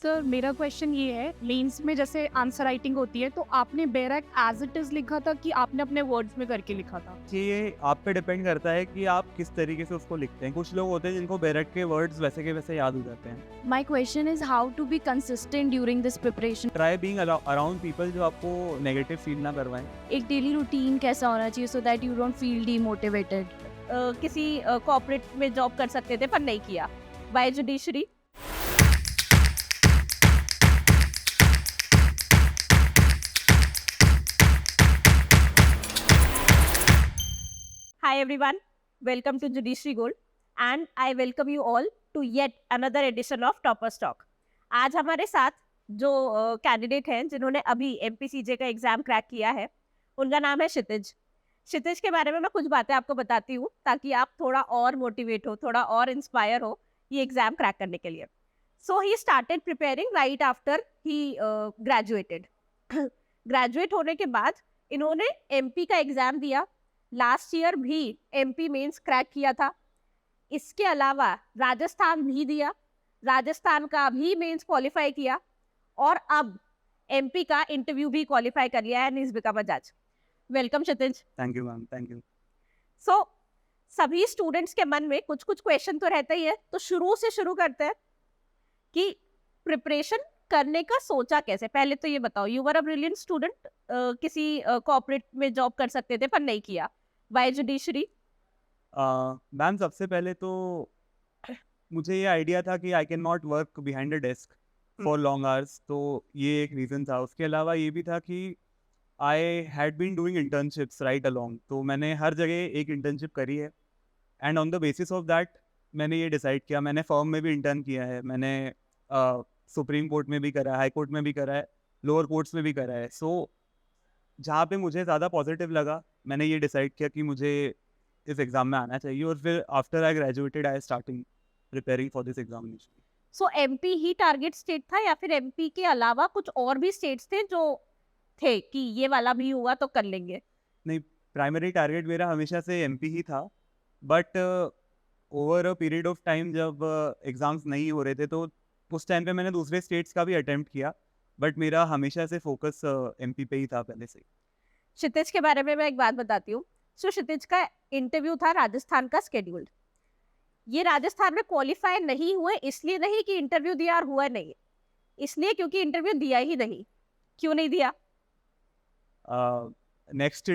Sir मेरा question ये है, मेंस में जैसे आंसर राइटिंग होती है तो आपने डायरेक्ट एज इट इज लिखा था कि आपने अपने वर्ड्स में करके लिखा था? कि ये आप पे डिपेंड करता है कि आप किस तरीके से उसको लिखते हैं। कुछ लोग होते हैं जिनको बैरक के वर्ड्स वैसे के वैसे याद हो जाते हैं। My question is how to be consistent during this preparation. Try being around people जो आपको नेगेटिव फील ना करवाएं। एक डेली रूटीन कैसा होना चाहिए so that you don't feel demotivated? किसी कॉर्पोरेट में जॉब कर सकते थे पर नहीं किया। Bye judiciary. Hi everyone, welcome to Judiciary Gold and I welcome you all to yet another edition of Toppers Talk. आज हमारे साथ जो कैंडिडेट हैं जिन्होंने अभी MPCJ का एग्जाम क्रैक किया है, उनका नाम है क्षितिज। क्षितिज के बारे में मैं कुछ बातें आपको बताती हूँ ताकि आप थोड़ा और मोटिवेट हो, थोड़ा और इंस्पायर हो ये एग्जाम क्रैक करने के लिए। So he started preparing right after he graduated. Graduate होने के बाद इन्होंने MP का एग्जाम दिया। लास्ट ईयर भी MP मेंस क्रैक किया था। इसके अलावा राजस्थान भी दिया, राजस्थान का भी मेंस क्वालिफाई किया और अब MP का इंटरव्यू भी क्वालिफाई कर लिया है एंड इज बिकम अ जज। Welcome Kshitij. Thank you ma'am, thank you. So सभी स्टूडेंट्स के मन में कुछ कुछ क्वेश्चन तो रहता ही है, तो शुरू से शुरू करते हैं कि प्रिपरेशन करने का सोचा कैसे। पहले तो ये बताओ, you were a brilliant student, किसी कॉर्पोरेट में जॉब कर सकते थे पर नहीं किया। Bye judiciary. मैम सबसे पहले तो मुझे ये आइडिया था कि I can not work behind a desk for long hours, तो ये एक रीज़न था। उसके अलावा ये भी था कि I had been doing internships right along, तो मैंने हर जगह एक इंटर्नशिप करी है and on the basis of that मैंने ये डिसाइड किया। मैंने फर्म में भी इंटर्न किया है, मैंने सुप्रीम कोर्ट में भी करा है, हाई कोर्ट में भी करा है, लोअर कोर्ट्स में भी करा है। सो जहाँ पे मुझे ज़्यादा पॉजिटिव लगा मैंने ये डिसाइड किया कि मुझे इस एग्ज़ाम में आना चाहिए और फिर after I graduated I starting preparing for this examination. So MP he target state था या फिर MP के अलावा कुछ और भी स्टेट्स थे जो थे कि ये वाला भी हुआ तो कर लेंगे? नहीं, प्राइमरी टारगेट मेरा हमेशा से MP ही था, but over a period of time जब एग्ज़ाम्स नहीं हो रहे थे तो उस टाइम पे मैंने दूसरे स्टेट्स का भी अटेम्प्ट किया, बट मेरा हमेशा से फोकस MP पे ही था पहले से। क्षितिज के बारे में मैं एक बात बताती हूँ। सो क्षितिज का इंटरव्यू था राजस्थान का स्केड्यूल्ड। ये राजस्थान में क्वालिफाई नहीं हुए इसलिए नहीं कि इंटरव्यू दिया और हुआ नहीं, इसलिए क्योंकि इंटरव्यू दिया ही नहीं। क्यों नहीं दिया? नेक्स्ट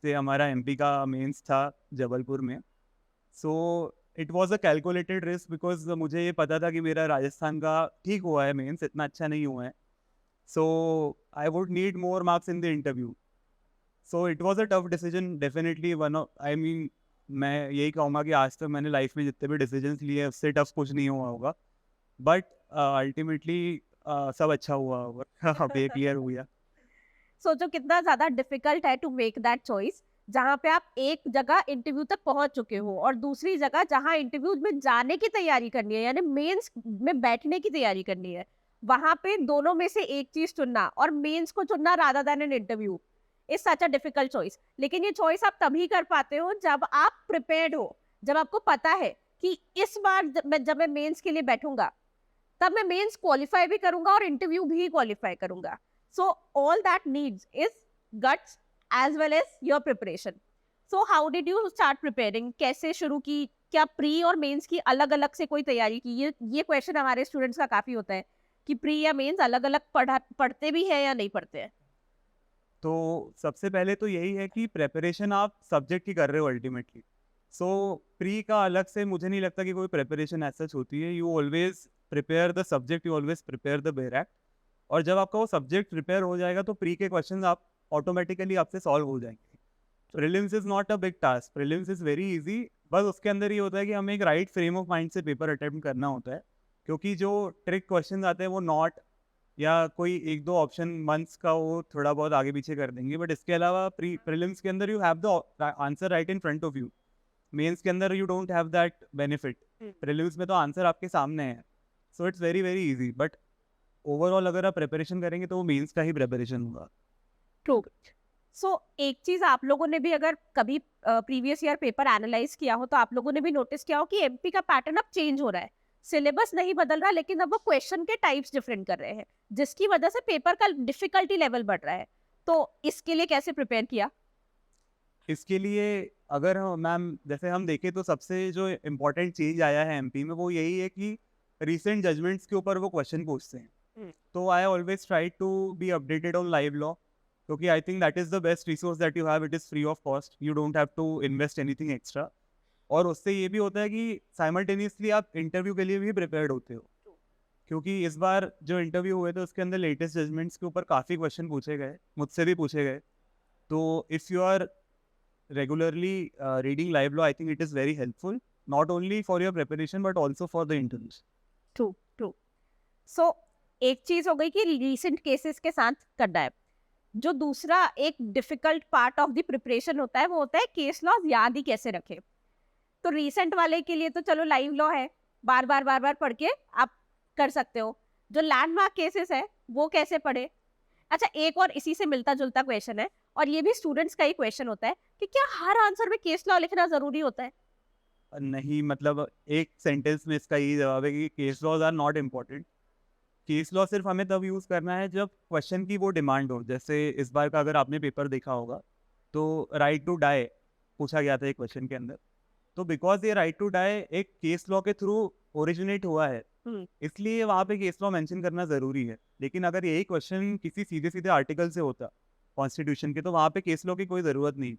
डे हमारा MP का मेंस था जबलपुर में। सो it was a calculated risk because मुझे ये पता था कि मेरा राजस्थान का ठीक हुआ है मेंस, इतना अच्छा नहीं हुआ है। So I would need more marks in the interview. So it was a tough decision, definitely one of I mean मैं यही कहूँगा कि आज तक मैंने लाइफ में जितने भी डिसीजंस लिए हैं उससे टफ कुछ नहीं हुआ होगा, बट अल्टीमेटली सब अच्छा हुआ होगा। अब ये क्लियर हो गया। सोचो कितना ज्यादा डिफिकल्ट है टू मेक दैट चॉइस, जहाँ पे आप एक जगह इंटरव्यू तक पहुंच चुके हो और दूसरी जगह जहाँ इंटरव्यू में जाने की तैयारी करनी है, यानी मेंस में बैठने की तैयारी करनी है। वहां पे दोनों में से एक चीज चुनना और मेंस को चुनना rather than an interview is such a difficult choice. लेकिन ये चॉइस आप तभी कर पाते हो जब आप प्रिपेयर्ड हो, जब आपको पता है कि इस बार जब मैं मेंस के लिए बैठूंगा तब मैं मेंस क्वालिफाई भी करूंगा और इंटरव्यू भी क्वालिफाई करूंगा। So all that needs is guts as well as your preparation. So how did you start preparing? कैसे शुरू की? क्या प्री और मेंस की अलग अलग से कोई तैयारी की? ये क्वेश्चन हमारे स्टूडेंट्स का काफी होता है कि प्री या मेंस अलग अलग पढ़ते भी है या नहीं पढ़ते हैं। तो सबसे पहले तो यही है कि प्रेपरेशन आप सब्जेक्ट की कर रहे हो अल्टीमेटली। सो प्री का अलग से मुझे नहीं लगता कि कोई प्रेपरेशन ऐसा होती है। You always prepare the subject, you always prepare the barrack, और जब आपका वो सब्जेक्ट प्रिपेयर हो जाएगा तो प्री के क्वेश्चन आप ऑटोमेटिकली आपसे सॉल्व हो जाएंगे। Prelims is not a big task, prelims is very easy. बस उसके अंदर ये होता है कि हमें एक राइट फ्रेम ऑफ माइंड से पेपर अटेम्प्ट करना होता है, क्योंकि जो ट्रिक क्वेश्चन आते हैं वो नॉट या कोई एक दो ऑप्शन मंथ्स का वो थोड़ा बहुत आगे पीछे कर देंगे, बट इसके अलावा प्रीलिम्स के अंदर you have the answer right in front of you. Mains के अंदर you don't have that benefit. Prelims में तो आंसर आपके सामने है, so it's very very easy. But overall अगर आप प्रिपरेशन करेंगे तो वो मेंस का ही प्रिपरेशन होगा। ट्रू। सो एक चीज आप लोगों ने भी अगर कभी प्रीवियस ईयर पेपर एनालाइज किया हो तो आप लोगों ने भी नोटिस किया हो कि MP का पैटर्न अब चेंज हो रहा है। सिलेबस नहीं बदल रहा, लेकिन अब वो क्वेश्चन के टाइप्स डिफरेंट कर रहे हैं, जिसकी वजह से पेपर का डिफिकल्टी लेवल बढ़ रहा है। तो इसके लिए कैसे प्रिपेयर किया? इसके लिए अगर मैम जैसे हम देखें तो सबसे जो इम्पोर्टेंट चीज आया है एमपी में वो यही है कि रिसेंट जजमेंट्स के ऊपर वो क्वेश्चन पूछते हैं। तो I always try to be updated on live law, क्योंकि I think that is the best resource that you have, it is free of cost, you don't have to invest anything extra. और उससे ये भी होता है कि simultaneously आप interview के लिए भी प्रिपेयर्ड होते हो, क्योंकि इस बार जो इंटरव्यू हुए थे उसके अंदर लेटेस्ट जजमेंट्स के ऊपर काफ़ी क्वेश्चन पूछे गए, मुझसे भी पूछे गए। तो if you are regularly reading live law, I think it is very helpful, not only for your preparation but also for the interviews. True true. So एक चीज हो गई कि रीसेंट केसेस के साथ करना है। जो दूसरा एक difficult part of the preparation होता है वो होता है केस लॉ याद ही कैसे रखें। तो रीसेंट वाले के लिए तो चलो लाइव लॉ है, बार बार पढ़ के आप कर सकते हो। जो लैंडमार्क केसेस है वो कैसे पढ़े? अच्छा, एक और इसी से मिलता जुलता क्वेश्चन है, और ये भी स्टूडेंट्स का ही क्वेश्चन होता है कि क्या हर आंसर में केस लॉ लिखना जरूरी होता है? नहीं, मतलब एक सेंटेंस में इसका यही जवाब है कि case laws are not important. Case law सिर्फ हमें तब यूज़ करना है जब क्वेश्चन की वो डिमांड हो। जैसे इस बार का अगर आपने पेपर देखा होगा तो राइट टू डाई पूछा गया था एक क्वेश्चन के अंदर। तो बिकॉज ये राइट टू डाई एक केस लॉ के थ्रू ओरिजिनेट हुआ है, इसलिए वहाँ पे केस लॉ मेंशन करना ज़रूरी है। लेकिन अगर यही क्वेश्चन किसी सीधे सीधे आर्टिकल से होता कॉन्स्टिट्यूशन के, तो वहाँ पे केस लॉ की कोई ज़रूरत नहीं।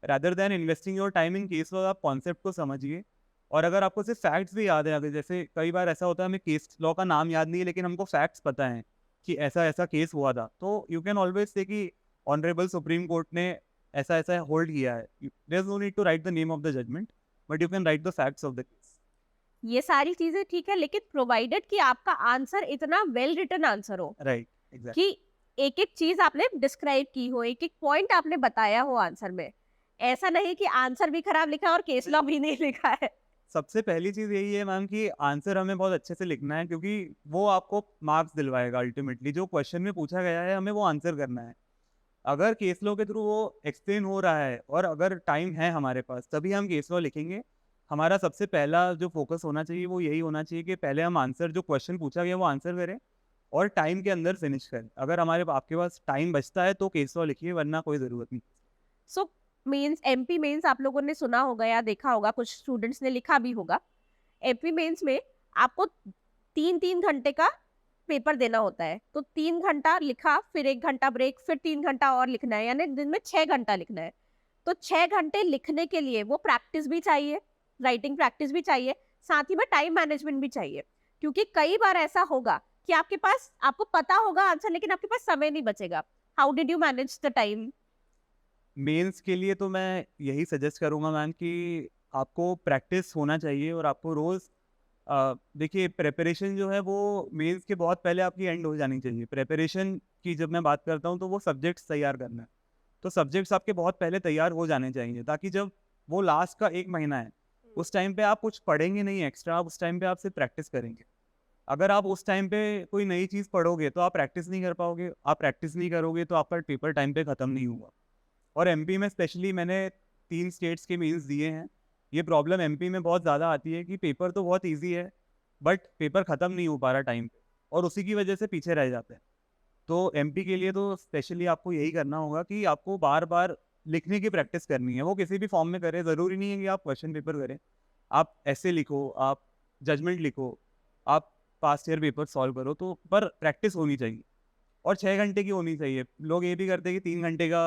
Rather than investing your time in case law, आप कॉन्सेप्ट को समझिए। और अगर आपको सिर्फ फैक्ट्स भी याद है, अगर जैसे कई बार ऐसा होता है हमें केस लॉ का नाम याद नहीं है लेकिन हमको फैक्ट्स पता है कि ऐसा ऐसा केस हुआ था, तो यू कैन ऑलवेज से कि ऑनरेबल सुप्रीम कोर्ट ने ऐसा ऐसा होल्ड किया है। There is no need to write the name of the judgment, but you can write the facts of the case. ये सारी चीजें ठीक है, लेकिन प्रोवाइडेड कि आपका आंसर इतना वेल रिटन आंसर हो, राइट, एग्जैक्टली। कि एक एक चीज आपने डिस्क्राइब की हो, एक एक पॉइंट आपने बताया हो आंसर में। ऐसा नहीं कि आंसर भी खराब लिखा है और केस लॉ भी नहीं लिखा है। सबसे पहली चीज़ यही है मैम कि आंसर हमें बहुत अच्छे से लिखना है, क्योंकि वो आपको मार्क्स दिलवाएगा। अल्टीमेटली जो क्वेश्चन में पूछा गया है हमें वो आंसर करना है। अगर केस लॉ के थ्रू वो एक्सप्लेन हो रहा है और अगर टाइम है हमारे पास, तभी हम केस लॉ लिखेंगे। हमारा सबसे पहला जो फोकस होना चाहिए वो यही होना चाहिए कि पहले हम आंसर, जो क्वेश्चन पूछा गया वो आंसर करें और टाइम के अंदर फिनिश करें। अगर आपके पास टाइम बचता है तो केस लॉ लिखिए, वरना कोई ज़रूरत नहीं। सो मेंस, एमपी मेंस आप लोगों ने सुना होगा या देखा होगा, कुछ स्टूडेंट्स ने लिखा भी होगा। एमपी मेंस में आपको 3-3 घंटे का पेपर देना होता है। तो 3 घंटा लिखा, फिर 1 घंटा ब्रेक, फिर 3 घंटा और लिखना है, यानी दिन में 6 घंटा लिखना है। तो 6 घंटे लिखने के लिए वो प्रैक्टिस भी चाहिए, राइटिंग प्रैक्टिस भी चाहिए, साथ ही में टाइम मैनेजमेंट भी चाहिए। क्योंकि कई बार ऐसा होगा कि आपके पास, आपको पता होगा आंसर, लेकिन आपके पास समय नहीं बचेगा। How did you manage the time? Mains के लिए तो मैं यही सजेस्ट करूँगा मैम कि आपको प्रैक्टिस होना चाहिए और आपको रोज़ देखिए प्रिपरेशन जो है वो मेंस के बहुत पहले आपकी एंड हो जानी चाहिए। प्रिपरेशन की जब मैं बात करता हूँ तो वो सब्जेक्ट्स तैयार करना है, तो सब्जेक्ट्स आपके बहुत पहले तैयार हो जाने चाहिए, ताकि जब वो लास्ट का 1 महीना है उस टाइम पे आप कुछ पढ़ेंगे नहीं एक्स्ट्रा, आप उस टाइम पे आप सिर्फ प्रैक्टिस करेंगे। अगर आप उस टाइम पे कोई नई चीज़ पढ़ोगे तो आप प्रैक्टिस नहीं कर पाओगे, आप प्रैक्टिस नहीं करोगे तो आपका पेपर टाइम पे ख़त्म नहीं होगा। और एमपी में स्पेशली मैंने 3 स्टेट्स के मेंस दिए हैं। ये प्रॉब्लम एमपी में बहुत ज़्यादा आती है कि पेपर तो बहुत इजी है बट पेपर ख़त्म नहीं हो पा रहा टाइम पे, और उसी की वजह से पीछे रह जाते हैं। तो एमपी के लिए तो स्पेशली आपको यही करना होगा कि आपको बार बार लिखने की प्रैक्टिस करनी है। वो किसी भी फॉर्म में करें, ज़रूरी नहीं है कि आप क्वेश्चन पेपर करें। आप ऐसे लिखो, आप जजमेंट लिखो, आप पास्ट ईयर पेपर सॉल्व करो, तो पर प्रैक्टिस होनी चाहिए और 6 घंटे की होनी चाहिए। लोग ये भी करते हैं कि 3 घंटे का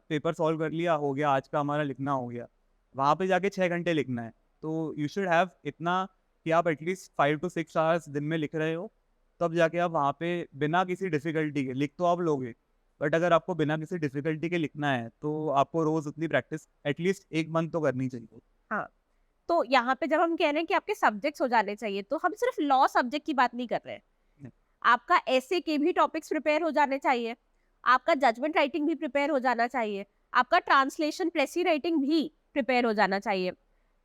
पेपर सॉल्व कर लिया, हो गया, आज का हमारा लिखना हो गया। वहाँ पे जाके 6 घंटे लिखना है। तो यू शुड हैव इतना कि आप एटलीस्ट 5 to 6 आवर्स दिन में लिख रहे हो, तब जाके आप वहाँ पे बिना किसी डिफ़िकल्टी के लिख तो आप लोगे। बट अगर आपको बिना किसी डिफ़िकल्टी के लिखना है तो आपको रोज़ उतनी प्रैक्टिस एटलीस्ट 1 मंथ तो करनी चाहिए। हाँ, तो यहाँ पे जब हम कह रहे हैं कि आपके सब्जेक्ट्स हो जाने चाहिए, तो हम सिर्फ लॉ सब्जेक्ट की बात नहीं कर रहे हैं। नहीं। आपका ऐसे के भी टॉपिक्स प्रिपेयर हो जाने चाहिए, आपका जजमेंट राइटिंग भी प्रिपेयर हो जाना चाहिए, आपका ट्रांसलेशन प्रेसी राइटिंग भी प्रिपेयर हो जाना चाहिए।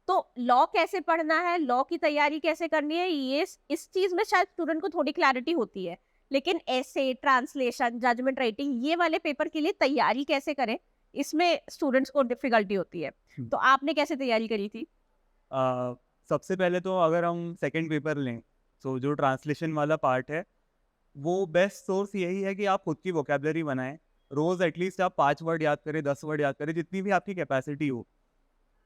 तो लॉ कैसे पढ़ना है, लॉ की तैयारी कैसे करनी है, ये इस चीज में शायद स्टूडेंट को थोड़ी क्लैरिटी होती है। लेकिन ऐसे, ट्रांसलेशन, जजमेंट राइटिंग, ये वाले पेपर के लिए तैयारी कैसे करें, इसमें स्टूडेंट्स को डिफिकल्टी होती है। तो आपने कैसे तैयारी करी थी? सबसे पहले तो अगर हम सेकंड पेपर लें, तो जो ट्रांसलेशन वाला पार्ट है, वो बेस्ट सोर्स यही है कि आप खुद की वोकेबलरी बनाएं। रोज़ एटलीस्ट आप 5 वर्ड याद करें, 10 वर्ड याद करें, जितनी भी आपकी कैपेसिटी हो।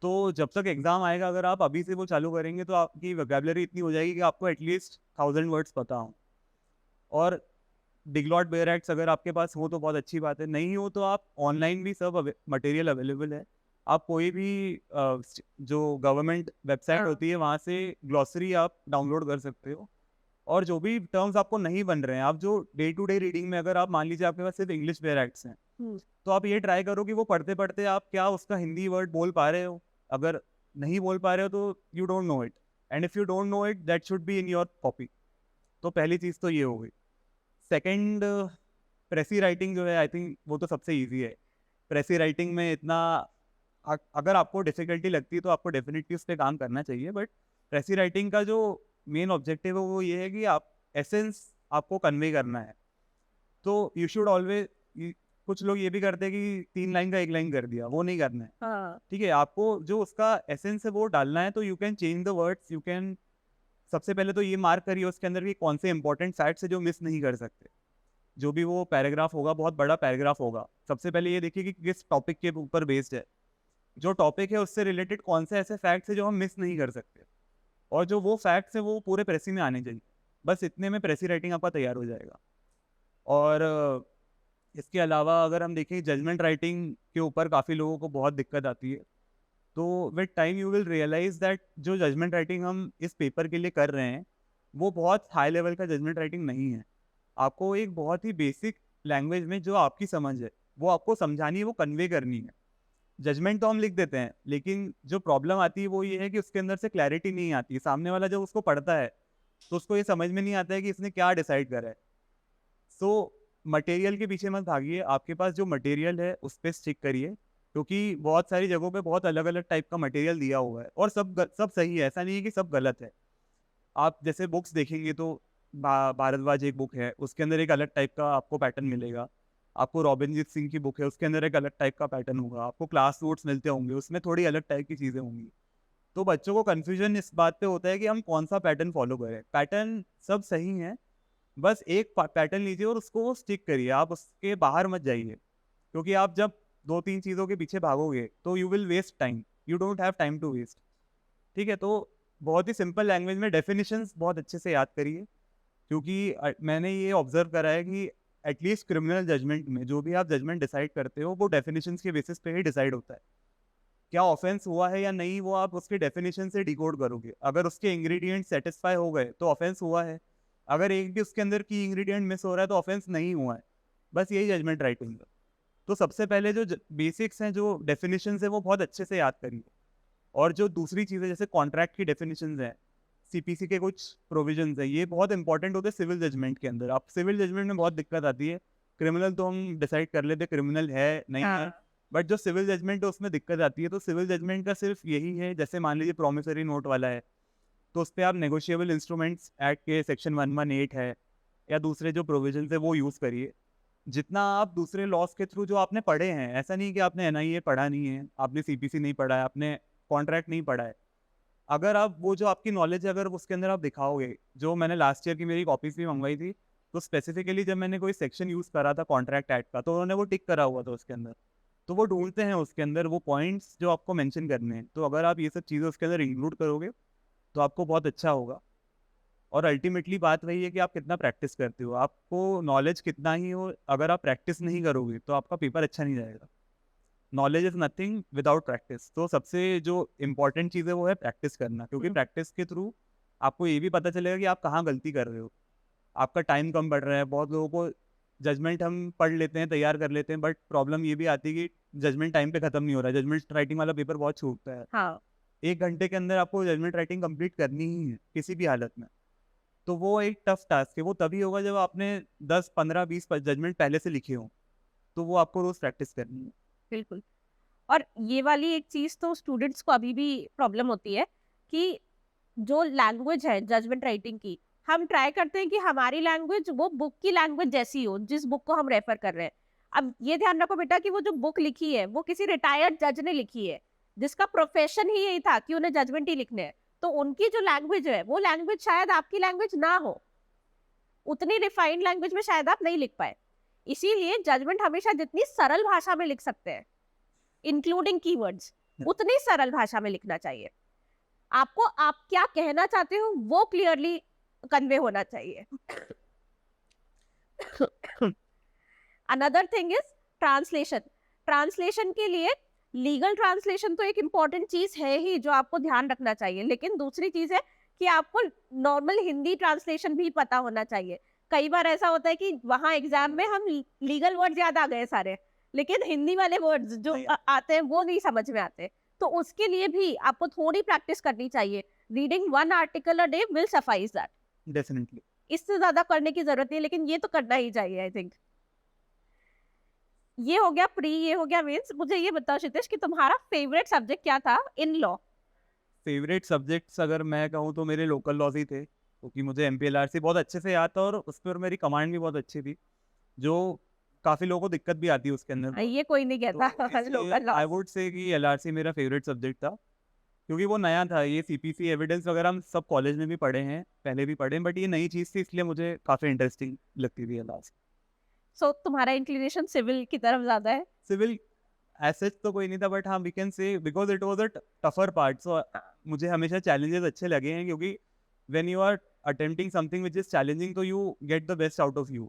तो जब तक एग्ज़ाम आएगा, अगर आप अभी से वो चालू करेंगे, तो आपकी वोकेबलरी इतनी हो जाएगी कि आपको एटलीस्ट 1000 वर्ड्स पता हों। और डिग्लॉट बेयर एक्ट्स अगर आपके पास हो तो बहुत अच्छी बात है, नहीं हो तो आप ऑनलाइन भी सब मटेरियल अवेलेबल है। आप कोई भी जो गवर्नमेंट वेबसाइट हाँ। होती है, वहाँ से ग्लॉसरी आप डाउनलोड कर सकते हो। और जो भी टर्म्स आपको नहीं बन रहे हैं, आप जो डे टू डे रीडिंग में, अगर आप मान लीजिए आपके पास सिर्फ इंग्लिश बेयर एक्ट्स हैं, हम्म, तो आप ये ट्राई करो कि वो पढ़ते पढ़ते आप क्या उसका हिंदी वर्ड बोल पा रहे हो। अगर नहीं बोल पा रहे हो तो you don't know it, and if you don't know it that should be in your copy. तो पहली चीज़ तो ये हो गई। सेकंड, प्रेसी राइटिंग जो है, आई थिंक वो तो सबसे इजी है। प्रेसी राइटिंग में इतना अगर आपको डिफिकल्टी लगती है तो आपको डेफिनेटली उस पर काम करना चाहिए, बट प्रेसी राइटिंग का जो मेन ऑब्जेक्टिव है वो ये है कि आप एसेंस आपको कन्वे करना है। तो यू शुड ऑलवेज, कुछ लोग ये भी करते हैं कि 3 लाइन का 1 लाइन कर दिया, वो नहीं करना है। हाँ, ठीक है, आपको जो उसका एसेंस है वो डालना है। तो you can change the words, you can, सबसे पहले तो ये मार्क करिए उसके अंदर कि कौन से इंपॉर्टेंट फैक्ट्स है जो मिस नहीं कर सकते। जो भी वो पैराग्राफ होगा, बहुत बड़ा पैराग्राफ होगा, सबसे पहले ये देखिए कि किस टॉपिक के ऊपर बेस्ड है। जो टॉपिक है उससे रिलेटेड कौन से ऐसे फैक्ट्स है जो हम मिस नहीं कर सकते, और जो वो फैक्ट्स है वो पूरे प्रेसी में आने चाहिए। बस इतने में प्रेसी राइटिंग आपका तैयार हो जाएगा। और इसके अलावा अगर हम देखें, जजमेंट राइटिंग के ऊपर काफ़ी लोगों को बहुत दिक्कत आती है। तो with time you will realise that जो जजमेंट राइटिंग हम इस पेपर के लिए कर रहे हैं, वो बहुत हाई लेवल का जजमेंट राइटिंग नहीं है। आपको एक बहुत ही बेसिक लैंग्वेज में जो आपकी समझ है वो आपको समझानी है, वो कन्वे करनी है। जजमेंट तो हम लिख देते हैं, लेकिन जो प्रॉब्लम आती है वो ये है कि उसके अंदर से क्लैरिटी नहीं आती है। सामने वाला जब उसको पढ़ता है तो उसको ये समझ में नहीं आता है कि इसने क्या डिसाइड करा है। सो मटेरियल के पीछे मत भागिए, आपके पास जो मटेरियल है उस पर स्टिक करिए, क्योंकि बहुत सारी जगहों पे बहुत अलग अलग टाइप का मटेरियल दिया हुआ है, और सब सही है, ऐसा नहीं है कि सब गलत है। आप जैसे बुक्स देखेंगे तो भारद्वाज एक बुक है, उसके अंदर एक अलग टाइप का आपको पैटर्न मिलेगा। आपको रॉबिनजीत सिंह की बुक है, उसके अंदर एक अलग टाइप का पैटर्न होगा। आपको क्लास नोट्स मिलते होंगे, उसमें थोड़ी अलग टाइप की चीज़ें होंगी। तो बच्चों को कन्फ्यूजन इस बात पे होता है कि हम कौन सा पैटर्न फॉलो करें। पैटर्न सब सही है, बस एक पैटर्न लीजिए और उसको स्टिक करिए, आप उसके बाहर मत जाइए। क्योंकि आप जब 2-3 चीज़ों के पीछे भागोगे तो you will waste time, you don't have time to waste. ठीक है, तो बहुत ही सिंपल लैंग्वेज में डेफिनेशंस बहुत अच्छे से याद करिए, क्योंकि मैंने ये ऑब्जर्व करा है कि एटलीस्ट क्रिमिनल जजमेंट में जो भी आप जजमेंट डिसाइड करते हो वो डेफिनेशंस के बेसिस पे ही डिसाइड होता है। क्या ऑफेंस हुआ है या नहीं, वो आप उसके डेफिनेशन से डिकोड करोगे। अगर उसके इंग्रेडिएंट सेटिस्फाई हो गए तो ऑफेंस हुआ है, अगर एक भी उसके अंदर की इंग्रेडिएंट मिस हो रहा है तो ऑफेंस नहीं हुआ है। बस यही जजमेंट राइटिंग है। तो सबसे पहले जो बेसिक्स हैं, जो डेफिनेशंस हैं, वो बहुत अच्छे से याद करिए। और जो दूसरी चीज़ें जैसे कॉन्ट्रैक्ट की डेफिनेशंस हैं, सीपीसी के कुछ प्रोविजंस हैं, ये बहुत इंपॉर्टेंट होते हैं सिविल जजमेंट के अंदर। आप सिविल जजमेंट में बहुत दिक्कत आती है। क्रिमिनल तो हम डिसाइड कर लेते क्रिमिनल है नहीं है, हाँ, बट जो सिविल जजमेंट है उसमें दिक्कत आती है। तो सिविल जजमेंट का सिर्फ यही है, जैसे मान लीजिए प्रॉमिसरी नोट वाला है, तो उस पर आप नेगोशिएबल इंस्ट्रूमेंट्स एक्ट के सेक्शन 118 है या दूसरे जो प्रोविजन है वो यूज़ करिए। जितना आप दूसरे लॉस के थ्रू जो आपने पढ़े हैं, ऐसा नहीं कि आपने एनआईए पढ़ा नहीं है, आपने सीपीसी नहीं पढ़ा है, आपने कॉन्ट्रैक्ट नहीं पढ़ा है। अगर आप वो जो आपकी नॉलेज है अगर उसके अंदर आप दिखाओगे, जो मैंने लास्ट ईयर की मेरी कॉपीज भी मंगवाई थी, तो स्पेसिफिकली जब मैंने कोई सेक्शन यूज़ करा था कॉन्ट्रैक्ट एक्ट का, तो उन्होंने वो टिक करा हुआ था उसके अंदर। तो वो ढूंढते हैं उसके अंदर वो पॉइंट्स जो आपको मेंशन करने हैं। तो अगर आप ये सब चीज़ें उसके अंदर इंक्लूड करोगे तो आपको बहुत अच्छा होगा। और अल्टीमेटली बात वही है कि आप कितना प्रैक्टिस करते हो। आपको नॉलेज कितना ही हो, अगर आप प्रैक्टिस नहीं करोगे तो आपका पेपर अच्छा नहीं जाएगा। Knowledge is nothing without practice. तो सबसे जो इम्पोर्टेंट चीज़ है वो है प्रैक्टिस करना, क्योंकि प्रैक्टिस के थ्रू आपको ये भी पता चलेगा कि आप कहाँ गलती कर रहे हो। आपका टाइम कम बढ़ रहा है। बहुत लोगों को जजमेंट हम पढ़ लेते हैं, तैयार कर लेते हैं, बट प्रॉब्लम ये भी आती है कि जजमेंट टाइम पे खत्म नहीं हो रहा है। जजमेंट राइटिंग वाला पेपर बहुत छूटता है। हाँ, 1 घंटे के अंदर आपको जजमेंट राइटिंग कंप्लीट करनी ही है किसी भी हालत में। तो वो एक टफ टास्क है। वो तभी होगा जब आपने 10, 15, 20 जजमेंट पहले से लिखे हों। तो वो आपको रोज प्रैक्टिस करनी है। बिल्कुल। और ये वाली एक चीज तो स्टूडेंट्स को अभी भी प्रॉब्लम होती है कि जो लैंग्वेज है जजमेंट राइटिंग की, हम ट्राई करते हैं कि हमारी लैंग्वेज वो बुक की लैंग्वेज जैसी हो जिस बुक को हम रेफर कर रहे हैं। अब ये ध्यान रखो बेटा कि वो जो बुक लिखी है वो किसी रिटायर्ड जज ने लिखी है, जिसका प्रोफेशन ही यही था कि उन्हें जजमेंट ही लिखने हैं। तो उनकी जो लैंग्वेज है वो लैंग्वेज शायद आपकी लैंग्वेज ना हो, उतनी रिफाइंड लैंग्वेज में शायद आप नहीं लिख पाए। इसीलिए जजमेंट हमेशा जितनी सरल भाषा में लिख सकते हैं, इंक्लूडिंग कीवर्ड्स, उतनी सरल भाषा में लिखना चाहिए। आपको आप क्या कहना चाहते हो वो क्लियरली कन्वे होना चाहिए। Another thing is translation. Translation के लिए लीगल ट्रांसलेशन तो एक इम्पॉर्टेंट चीज है ही जो आपको ध्यान रखना चाहिए, लेकिन दूसरी चीज है कि आपको नॉर्मल हिंदी ट्रांसलेशन भी पता होना चाहिए। कई बार ऐसा होता है कि वहां एग्जाम में हम लीगल वर्ड्स याद आ गए सारे, लेकिन हिंदी वाले वर्ड्स जो आते हैं वो नहीं समझ में आते। तो उसके लिए भी आपको थोड़ी प्रैक्टिस करनी चाहिए। Reading 1 article a day will suffice that. Definitely. इससे ज्यादा करने की जरूरत नहीं, लेकिन ये तो करना ही चाहिए आई थिंक। ये हो गया प्री, ये हो गया मेंस। मुझे ये बताओ क्षितिज कि तुम्हारा फेवरेट सब्जेक्ट क्या था इन लॉ? फेवरेट सब्जेक्ट्स अगर मैं कहूँ तो मेरे लोकल लॉज ही थे, क्योंकि मुझे MPLRC बहुत अच्छे से याद था और उस पर मेरी कमांड भी बहुत अच्छी थी, जो काफ़ी लोगों को दिक्कत भी आती है उसके अंदर। ये कोई नहीं कहता local law. I would say कि LRC मेरा फेवरेट सब्जेक्ट था, क्योंकि वो नया था। ये CPC एविडेंस वगैरह हम सब कॉलेज में भी पढ़े हैं, पहले भी पढ़े हैं, बट ये नई चीज़ थी, इसलिए मुझे काफ़ी इंटरेस्टिंग लगती थी LRC। सो तुम्हारा इंक्लिनेशन सिविल की तरफ ज्यादा है? सिविल एज तो कोई नहीं था, बट हाँ we can say because it was a tougher part. So मुझे हमेशा चैलेंजेस अच्छे लगे हैं, क्योंकि when you are attempting something which is challenging तो you get the best out of you.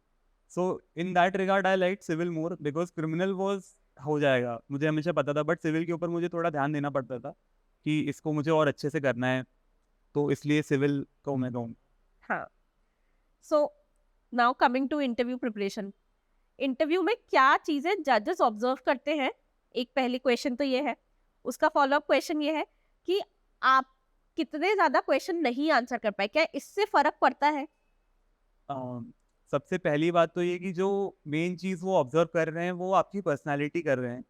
So in that regard I like civil more, because criminal was हो जाएगा मुझे हमेशा पता था, बट सिविल के ऊपर मुझे थोड़ा ध्यान देना पड़ता था कि इसको मुझे और अच्छे से करना है, तो इसलिए सिविल को मैं कहूँ। हाँ। So now coming to interview preparation. Interview में क्या चीजें जजेस ऑब्जर्व करते हैं? एक पहली क्वेश्चन तो ये है। उसका फॉलोअप क्वेश्चन ये है कि आप कितने ज्यादा क्वेश्चन नहीं आंसर कर पाए, क्या इससे फर्क पड़ता है? सबसे पहली बात तो ये कि जो मेन चीज़ वो ऑब्जर्व कर रहे हैं वो आपकी पर्सनालिटी कर रहे हैं,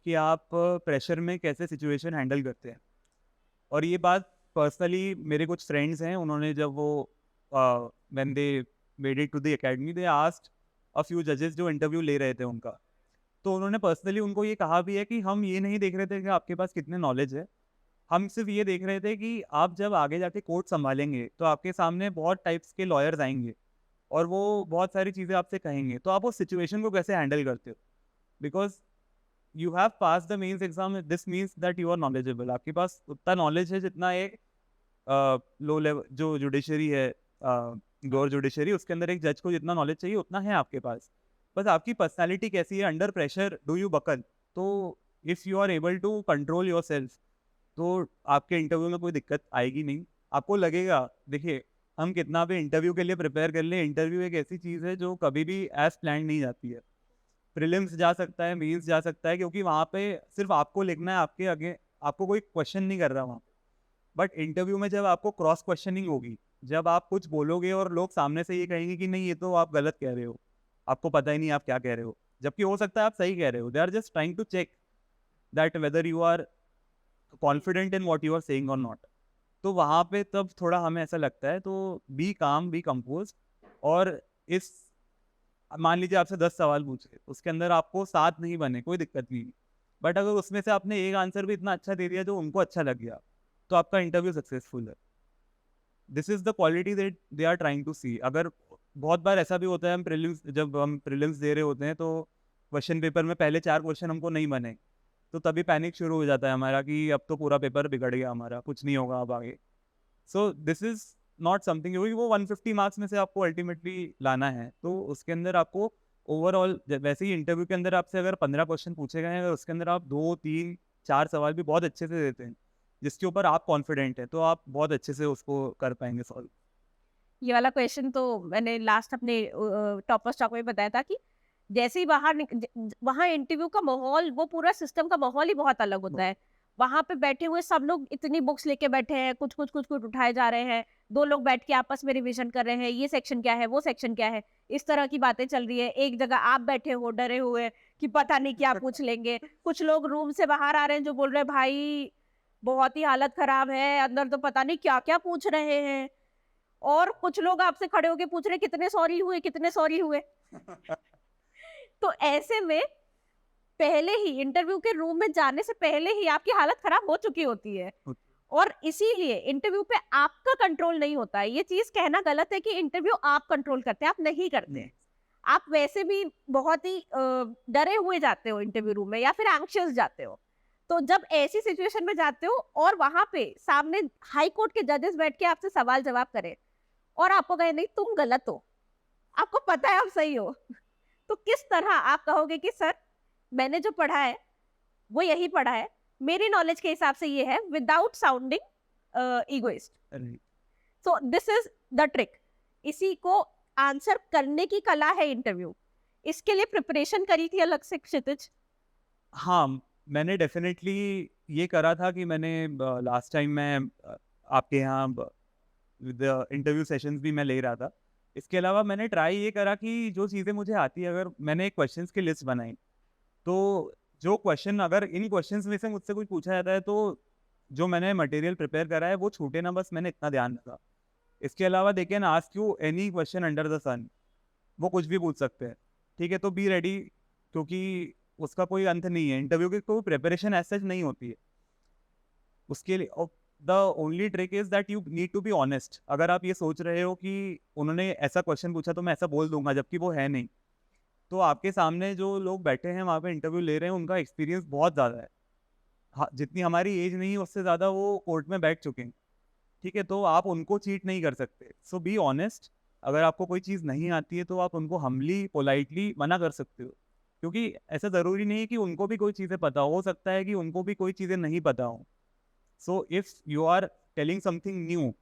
कि आप प्रेशर में कैसे सिचुएशन हैंडल करते हैं। और ये बात पर्सनली मेरे कुछ फ्रेंड्स हैं, उन्होंने जब वो when they made it to the academy, they asked a few जजेस जो इंटरव्यू ले रहे थे उनका, तो उन्होंने पर्सनली उनको ये कहा भी है कि हम ये नहीं देख रहे थे कि आपके पास कितने नॉलेज है, हम सिर्फ ये देख रहे थे कि आप जब आगे जाके कोर्ट संभालेंगे तो आपके सामने बहुत टाइप्स के लॉयर्स आएंगे और वो बहुत सारी चीज़ें आपसे कहेंगे, तो आप उस सिचुएशन को कैसे हैंडल करते हो। Because you have pass the mains exam, this means that you are knowledgeable. आपके पास उतना नॉलेज है जितना एक लो लेवल जो जुडिशरी है, गौर जुडिशरी, उसके अंदर एक जज को जितना नॉलेज चाहिए उतना है आपके पास। बस आपकी पर्सनालिटी कैसी है, under pressure do you buckle. तो if you are able to control yourself तो आपके इंटरव्यू में कोई दिक्कत आएगी नहीं। आपको लगेगा, देखिए हम कितना भी इंटरव्यू के लिए प्रिपेयर कर ले, इंटरव्यू एक ऐसी चीज़ है जो कभी भी एज प्लान नहीं जाती है। प्रीलिम्स जा सकता है, मेंस जा सकता है, क्योंकि वहाँ पे सिर्फ आपको लिखना है, आपके आगे आपको कोई क्वेश्चन नहीं कर रहा वहाँ पे। बट इंटरव्यू में जब आपको क्रॉस क्वेश्चनिंग होगी, जब आप कुछ बोलोगे और लोग सामने से ये कहेंगे कि नहीं ये तो आप गलत कह रहे हो, आपको पता ही नहीं आप क्या कह रहे हो, जबकि हो सकता है आप सही कह रहे हो। They are just trying to check that whether you are confident in what you are saying और नॉट। तो वहाँ पे तब थोड़ा हमें ऐसा लगता है, तो बी काम, बी कंपोज। और इस मान लीजिए आपसे 10 सवाल पूछे, उसके अंदर आपको 7 नहीं बने, कोई दिक्कत नहीं, बट अगर उसमें से आपने एक आंसर भी इतना अच्छा दे दिया जो उनको अच्छा लग गया, तो आपका इंटरव्यू सक्सेसफुल है। This is the quality that they are trying to see. अगर बहुत बार ऐसा भी होता है, जब हम प्रीलिम्स दे रहे होते हैं तो क्वेश्चन पेपर में पहले 4 क्वेश्चन हमको नहीं बने, तो तभी पैनिक शुरू हो जाता है हमारा कि अब तो पूरा पेपर बिगड़ गया हमारा, कुछ नहीं होगा अब आगे। So this is not something, क्योंकि वो 150 मार्क्स में से आपको अल्टीमेटली लाना है, तो उसके अंदर आपको ओवरऑल, वैसे ही इंटरव्यू के अंदर आपसे अगर 15 क्वेश्चन पूछे गए हैं, अगर उसके अंदर आप 2, 3, 4 सवाल भी बहुत अच्छे से देते हैं जिसके ऊपर आप कॉन्फिडेंट है, तो आप बहुत अच्छे से उसको कर पाएंगे सॉल्व। ये वाला क्वेश्चन तो मैंने लास्ट अपने टॉपर स्टॉक में बताया था कि जैसे ही वहाँ इंटरव्यू का माहौल, वो पूरा सिस्टम का माहौल ही बहुत अलग होता है। वहां पे बैठे हुए सब लोग इतनी बुक्स लेके बैठे हैं, कुछ कुछ कुछ कुछ उठाए जा रहे हैं, 2 लोग बैठ के आपस में रिवीजन कर रहे हैं, ये सेक्शन क्या है, वो सेक्शन क्या है, इस तरह की बातें चल रही है। एक जगह आप बैठे हो डरे हुए कि पता नहीं क्या पूछ लेंगे। कुछ लोग रूम से बाहर आ रहे हैं जो बोल रहे हैं भाई बहुत ही हालत खराब है, अंदर तो पता नहीं क्या क्या पूछ रहे हैं। और कुछ लोग आपसे खड़े होके पूछ रहे कितने सॉरी हुए, कितने सॉरी हुए। तो ऐसे में पहले ही इंटरव्यू के रूम में जाने से पहले ही आपकी हालत खराब हो चुकी होती है। और इसीलिए इंटरव्यू पे आपका कंट्रोल नहीं होता है। ये चीज कहना गलत है कि इंटरव्यू आप कंट्रोल करते हैं, आप नहीं करते। आप वैसे भी बहुत ही डरे हुए जाते हो इंटरव्यू रूम में या फिर एंग्शियस जाते हो। तो जब ऐसी सिचुएशन में जाते हो और वहां पे सामने हाई कोर्ट के जजेस बैठ के आपसे सवाल जवाब करें और आपको कहे नहीं तुम गलत हो, आपको पता है आप सही हो, तो किस तरह आप कहोगे कि सर मैंने जो पढ़ा है वो यही पढ़ा है, मेरी नॉलेज के हिसाब से ये है, without sounding egoist. So this is the trick. इसी को आंसर करने की कला है इंटरव्यू। इसके लिए प्रिपरेशन करी थी अलग से क्षितिज? हाँ, मैंने डेफिनेटली ये करा था कि मैंने लास्ट टाइम मैं आपके यहाँ इंटरव्यू सेशंस भी मैं ले रहा था। इसके अलावा मैंने ट्राई ये करा कि जो चीज़ें मुझे आती है, अगर मैंने एक क्वेश्चंस की लिस्ट बनाई, तो जो क्वेश्चन अगर इन क्वेश्चंस में से मुझसे कुछ पूछा जाता है तो जो मैंने मटेरियल प्रिपेयर करा है वो छूटे ना, बस मैंने इतना ध्यान रखा। इसके अलावा they can ask you any question under the sun, वो कुछ भी पूछ सकते हैं, ठीक है? तो बी रेडी, क्योंकि उसका कोई अंत नहीं है। इंटरव्यू की कोई प्रिपरेशन ऐसा नहीं होती है उसके लिए। The only trick is that you need to be honest. अगर आप ये सोच रहे हो कि उन्होंने ऐसा क्वेश्चन पूछा तो मैं ऐसा बोल दूंगा, जबकि वो है नहीं, तो आपके सामने जो लोग बैठे हैं वहाँ पे इंटरव्यू ले रहे हैं, उनका एक्सपीरियंस बहुत ज़्यादा है। हाँ, जितनी हमारी एज नहीं है उससे ज़्यादा वो कोर्ट में बैठ चुके हैं, ठीक है? तो आप उनको चीट नहीं कर सकते। सो बी ऑनेस्ट। अगर आपको कोई चीज़ नहीं आती है तो आप उनको हम्बली पोलाइटली मना कर सकते हो, क्योंकि ऐसा ज़रूरी नहीं है कि उनको भी कोई चीज़ें पता हो सकता है कि उनको भी कोई चीज़ें नहीं पता हो। So if you are telling something new,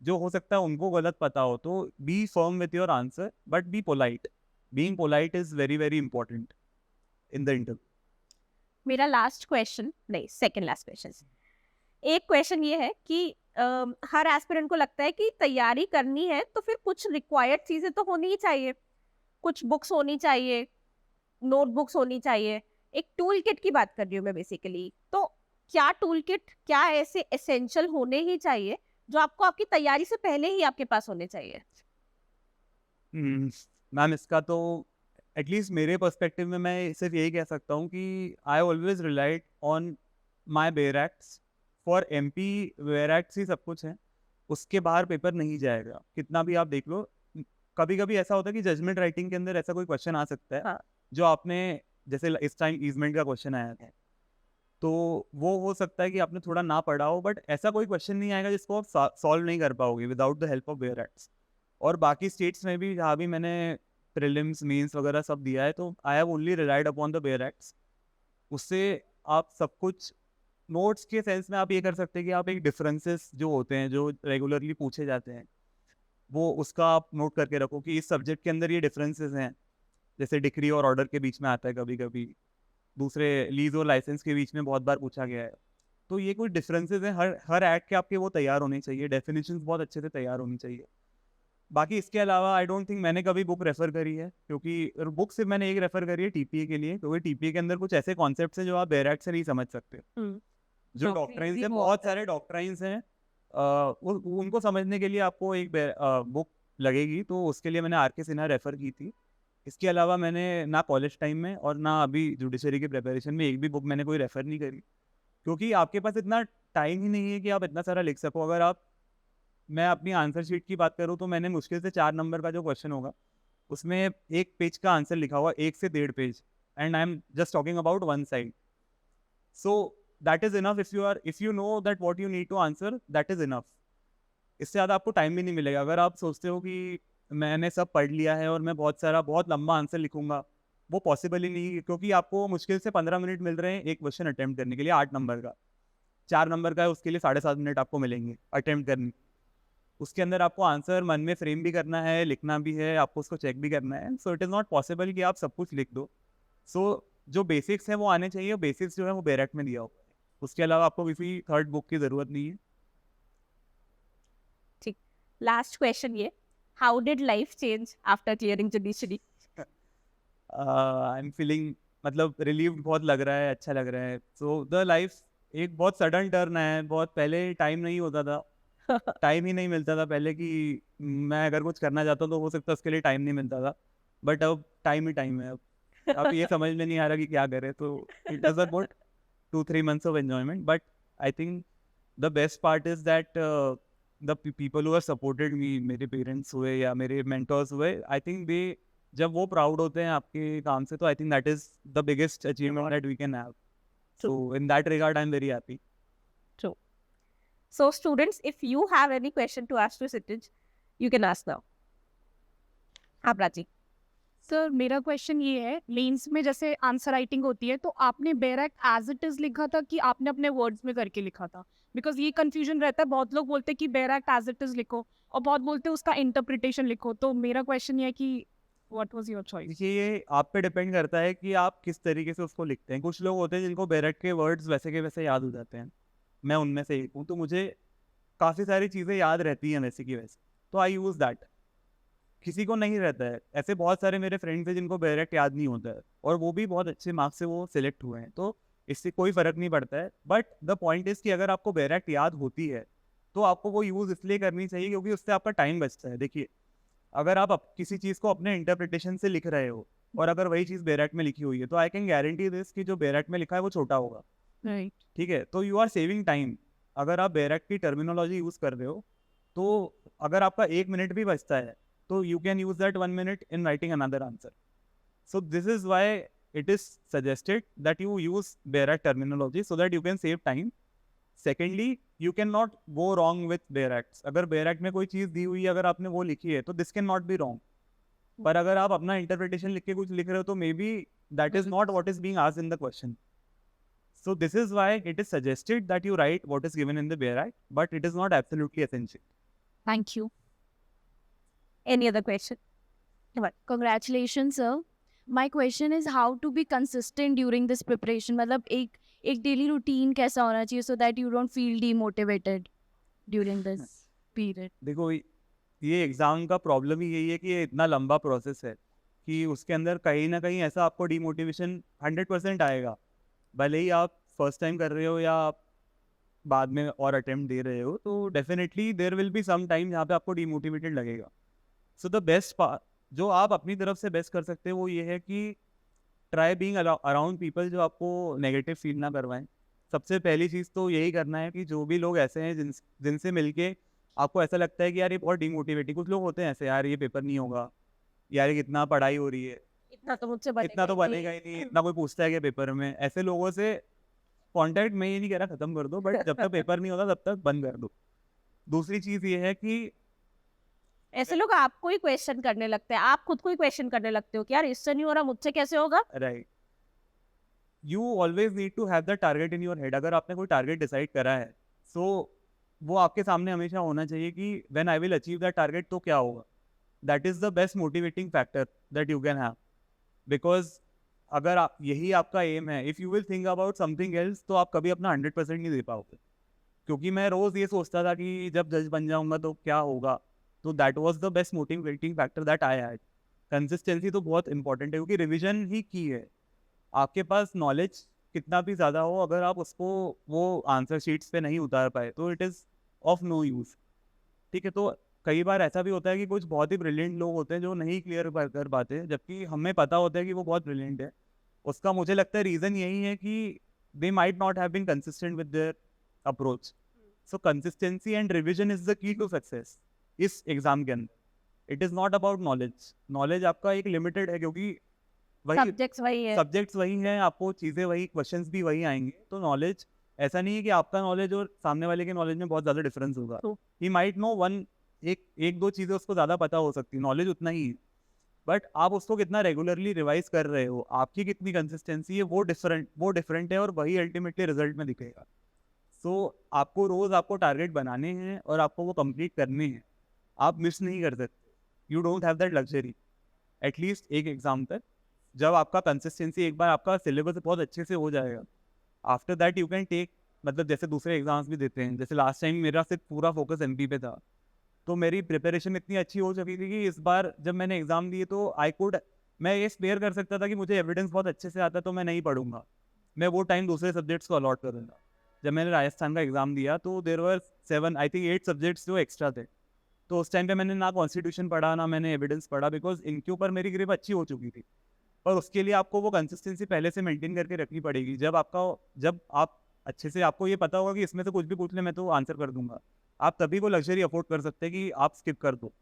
जो हो सकता है उनको गलत पता हो, तो be firm with your answer but be polite. Being polite is very very important in the interview. मेरा लास्ट क्वेश्चन, नहीं सेकंड लास्ट क्वेश्चन, एक क्वेश्चन ये है कि हर एस्पिरेंट को लगता है कि तैयारी करनी है तो फिर कुछ रिक्वायर्ड चीजें तो होनी ही चाहिए, कुछ बुक्स होनी चाहिए, नोटबुक्स होनी चाहिए, एक टूल किट की बात कर रही हूँ मैं बेसिकली। तो क्या टूल किट, क्या ऐसे एसेंशियल होने ही चाहिए जो आपको आपकी तैयारी से पहले ही आपके पास होने चाहिए? मैम, इसका तो एटलीस्ट मेरे पर्सपेक्टिव में मैं सिर्फ यही कह सकता हूँ कि I always relied on my bare acts. For MP bare acts ही सब कुछ है, उसके बाहर पेपर नहीं जाएगा, कितना भी आप देख लो। कभी कभी ऐसा होता है कि जजमेंट राइटिंग के अंदर ऐसा कोई क्वेश्चन आ सकता है, हाँ। जो आपने, जैसे इस टाइम ईजमेंट का क्वेश्चन आया था, तो वो हो सकता है कि आपने थोड़ा ना पढ़ा हो, बट ऐसा कोई क्वेश्चन नहीं आएगा जिसको आप सॉल्व नहीं कर पाओगे without the help of bear acts. और बाकी स्टेट्स में भी जहाँ भी मैंने प्रीलिम्स मीन्स वगैरह सब दिया है, तो I have only relied upon the bare acts. उससे आप सब कुछ, नोट्स के सेंस में आप ये कर सकते हैं कि आप एक डिफरेंसेस जो होते हैं, जो रेगुलरली पूछे जाते हैं, वो उसका आप नोट करके रखो कि इस सब्जेक्ट के अंदर ये डिफरेंसेस हैं। जैसे डिक्री और ऑर्डर के बीच में आता है कभी कभी, दूसरे लीज और लाइसेंस के बीच में बहुत बार पूछा गया है। तो ये कुछ डिफरेंसेस हैं, हर एक्ट के आपके वो तैयार होने चाहिए, डेफिनेशंस बहुत अच्छे से तैयार होनी चाहिए। बाकी इसके अलावा आई डोंट थिंक मैंने कभी बुक रेफर करी है, क्योंकि बुक सिर्फ मैंने एक रेफर करी है टीपीए के लिए, क्योंकि टीपीए के अंदर कुछ ऐसे कॉन्सेप्ट्स हैं जो आप बेयर एक्ट से नहीं समझ सकते। जो Doctrines डॉक्ट्राइंस भी है, बहुत बहुत सारे डॉक्ट्राइंस हैं, उनको समझने के लिए आपको एक बुक लगेगी, तो उसके लिए मैंने आर के सिन्हा रेफ़र की थी। इसके अलावा मैंने ना कॉलेज टाइम में और ना अभी जुडिशरी की प्रिपरेशन में एक भी बुक मैंने कोई रेफ़र नहीं करी, क्योंकि आपके पास इतना टाइम ही नहीं है कि आप इतना सारा लिख सको। अगर आप, मैं अपनी आंसर शीट की बात करूँ तो मैंने मुश्किल से 4 नंबर का जो क्वेश्चन होगा, उसमें 1 पेज का आंसर लिखा हुआ, 1 से 1.5 page, and I am just talking about 1 side. So that is enough if you know that what you need to answer, that is enough। इससे ज़्यादा आपको टाइम भी नहीं मिलेगा। अगर आप सोचते हो कि मैंने सब पढ़ लिया है और मैं बहुत लंबा आंसर लिखूंगा, वो पॉसिबल ही नहीं है, क्योंकि आपको मुश्किल से 15 मिनट मिल रहे हैं एक क्वेश्चन अटेम्प्ट करने के लिए। 8 नंबर का, 4 नंबर का है, उसके लिए 7.5 मिनट आपको मिलेंगे अटेम्प्ट करने। उसके अंदर आपको आंसर मन में फ्रेम भी करना है, लिखना भी है, आपको उसको चेक भी करना है। So it is not possible कि आप सब कुछ लिख दो। सो जो बेसिक्स हैं वो आने चाहिए, बेसिक्स जो है वो बेरेक्ट में दिया हो, उसके अलावा आपको किसी थर्ड बुक की ज़रूरत नहीं है। ठीक। लास्ट क्वेश्चन ये, how did life change after clearing judiciary? I am feeling, मतलब रिलीव्ड बहुत लग रहा है, अच्छा लग रहा है। सो द लाइफ एक बहुत सडन टर्न है। बहुत पहले टाइम नहीं होता था, टाइम ही नहीं मिलता था पहले, कि मैं अगर कुछ करना चाहता हूँ तो हो सकता है उसके लिए टाइम नहीं मिलता था, बट अब टाइम ही टाइम है। अब ये समझ में नहीं आ रहा कि क्या करें, तो it does about 2-3 months of enjoyment, but I think the best part is that the people who are supported me, मेरे पेरेंट्स हुए या मेरे मेंटर्स हुए, आई थिंक दे, जब वो प्राउड होते हैं आपके काम से, तो I think that is the biggest achievement that we can have. So in that regard, I'm very happy. True. So students, if you have any question to ask to Kshitij, you can ask now. हाँ Prachi. Sir मेरा question ये है, mains में जैसे answer writing होती है तो आपने बेरेक्ट एज इट इज लिखा था कि आपने अपने वर्ड्स में करके लिखा था? बिकॉज ये कंफ्यूजन रहता है, बहुत लोग बोलते हैं कि बेरेक्ट एज इट इज लिखो और बहुत बोलते हैं उसका इंटरप्रिटेशन लिखो. तो मेरा क्वेश्चन ये है कि व्हाट वाज योर चॉइस? देखिए, ये आप पे डिपेंड करता है कि आप किस तरीके से उसको लिखते हैं. कुछ लोग होते हैं जिनको बेरेक्ट के वर्ड्स वैसे के वैसे याद हो जाते हैं. मैं उनमें से एक हूँ, तो मुझे काफ़ी सारी चीज़ें याद रहती हैं वैसे की वैसे, तो आई यूज़ दैट. किसी को नहीं रहता है. ऐसे बहुत सारे मेरे फ्रेंड्स हैं जिनको बेरेक्ट याद नहीं होता है और वो भी बहुत अच्छे मार्क्स से वो सिलेक्ट हुए हैं, तो इससे कोई फ़र्क नहीं पड़ता है. बट द पॉइंट इज़ कि अगर आपको बेरेक्ट याद होती है तो आपको वो यूज़ इसलिए करनी चाहिए क्योंकि उससे आपका टाइम बचता है. देखिए, अगर आप किसी चीज़ को अपने इंटरप्रिटेशन से लिख रहे हो और अगर वही चीज़ बेरेक्ट में लिखी हुई है, तो आई कैन गारंटी दिस कि जो बेरेक्ट में लिखा है वो छोटा होगा. राइट. ठीक है, तो यू आर सेविंग टाइम. अगर आप बेरेक्ट की टर्मिनोलॉजी यूज़ कर रहे हो, तो अगर आपका 1 मिनट भी बचता है तो you can use that 1 minute in writing another answer. So this is why it is suggested that you use Berak terminology so that you can save time. Secondly, you cannot go wrong with Berak's. अगर Berak में कोई चीज़ दी हुई है, अगर आपने वो लिखी है, तो this cannot be wrong. पर अगर आप अपना interpretation लिख के कुछ लिख रहे हो, तो maybe that is not what is being asked in the question. So this is why it is suggested that you write what is given in the Berak, but it is not absolutely essential. Thank you. Any other question? Congratulations, sir. My question is how to be consistent during this preparation. मतलब एक daily routine कैसा होना चाहिए so that you don't feel demotivated during this period. देखो, ये exam का problem ही यही है कि ये इतना लंबा प्रोसेस है कि उसके अंदर कहीं ना कहीं ऐसा आपको डिमोटिवेशन 100% आएगा. भले ही आप फर्स्ट टाइम कर रहे हो या आप बाद में और अटेम्प्ट दे रहे हो, तो definitely there will be some time जहाँ पे आपको डिमोटिवेटेड लगेगा. सो द बेस्ट पार्ट जो आप अपनी तरफ से बेस्ट कर सकते हैं वो ये है कि ट्राई बीइंग अराउंड पीपल जो आपको नेगेटिव फील ना करवाएं. सबसे पहली चीज़ तो यही करना है कि जो भी लोग ऐसे हैं जिनसे मिलके आपको ऐसा लगता है कि यार ये बहुत डिमोटिवेटिंग, कुछ लोग होते हैं ऐसे, यार ये पेपर नहीं होगा, यार ये कितना पढ़ाई हो रही है, इतना तो मुझसे इतना तो बनेगा ही नहीं, इतना कोई पूछता है क्या पेपर में. ऐसे लोगों से कांटेक्ट, मैं ये नहीं कह रहा खत्म कर दो, बट जब तक पेपर नहीं होता तब तक बंद कर दो. दूसरी चीज़ ये है कि ऐसे लोग आपको ही क्वेश्चन करने लगते हैं, आप खुद को ही क्वेश्चन करने लगते हो कि यार इससे नहीं हो रहा, मुझसे कैसे होगा. Right, you always need to have the target in your head. अगर आपने कोई टारगेट डिसाइड करा है, सो वो आपके सामने हमेशा होना चाहिए कि when I will achieve that target तो क्या होगा. That is the best motivating factor that you can have. Because अगर आप यही आपका एम है, if you will think about something else, तो आप कभी अपना 100% नहीं दे पाओगे. क्योंकि मैं रोज़ ये सोचता था कि जब जज बन जाऊंगा तो क्या होगा, तो that was the best motivating factor that I had. Consistency तो बहुत इंपॉर्टेंट है क्योंकि रिवीजन ही की है. आपके पास नॉलेज कितना भी ज़्यादा हो, अगर आप उसको वो आंसर शीट्स पे नहीं उतार पाए तो it is of no use. ठीक है, तो कई बार ऐसा भी होता है कि कुछ बहुत ही ब्रिलियंट लोग होते हैं जो नहीं क्लियर कर पाते, जबकि हमें पता होता है कि वो बहुत ब्रिलियंट है. उसका मुझे लगता है रीज़न यही है कि they might not have been consistent with their approach. So consistency and revision is the key to success इस एग्ज़ाम के अंदर. It is not about knowledge. Knowledge आपका एक लिमिटेड है क्योंकि वही सब्जेक्ट्स वही है, सब्जेक्ट्स वही हैं, आपको चीज़ें वही, क्वेश्चंस भी वही आएंगे. तो नॉलेज ऐसा नहीं है कि आपका नॉलेज और सामने वाले के नॉलेज में बहुत ज़्यादा डिफरेंस होगा. True. ही माइट नो एक दो चीज़ें उसको ज़्यादा पता हो सकती है, नॉलेज उतना ही है, बट आप उसको कितना रेगुलरली रिवाइज कर रहे हो, आपकी कितनी कंसिस्टेंसी है, वो डिफरेंट है और वही अल्टीमेटली रिजल्ट में दिखेगा. सो आपको रोज़ आपको टारगेट बनाने हैं और आपको वो कंप्लीट करने हैं. आप मिस नहीं कर सकते. You don't have that luxury. At least एक एग्जाम तक जब आपका कंसिस्टेंसी, एक बार आपका सिलेबस बहुत अच्छे से हो जाएगा, after that you can take, मतलब जैसे दूसरे एग्जाम्स भी देते हैं. जैसे लास्ट टाइम मेरा सिर्फ पूरा फोकस एमपी पे था, तो मेरी प्रिपरेशन इतनी अच्छी हो चुकी थी कि इस बार जब मैंने एग्ज़ाम दिए तो मैं ये स्पेयर कर सकता था कि मुझे एविडेंस बहुत अच्छे से आता तो मैं नहीं पढ़ूंगा, मैं वो टाइम दूसरे सब्जेक्ट्स को अलॉट कर दूंगा. जब मैंने राजस्थान का एग्ज़ाम दिया तो देर वर 7 आई थिंक 8 सब्जेक्ट्स जो एक्स्ट्रा थे, तो उस टाइम पे मैंने ना कॉन्स्टिट्यूशन पढ़ा ना मैंने एविडेंस पढ़ा, बिकॉज इनके ऊपर मेरी ग्रिप अच्छी हो चुकी थी. पर उसके लिए आपको वो कंसिस्टेंसी पहले से मेंटेन करके रखनी पड़ेगी. जब आप अच्छे से आपको ये पता होगा कि इसमें से कुछ भी पूछ ले मैं तो आंसर कर दूंगा, आप तभी वो लग्जरी अफोर्ड कर सकते हैं कि आप स्किप कर दो,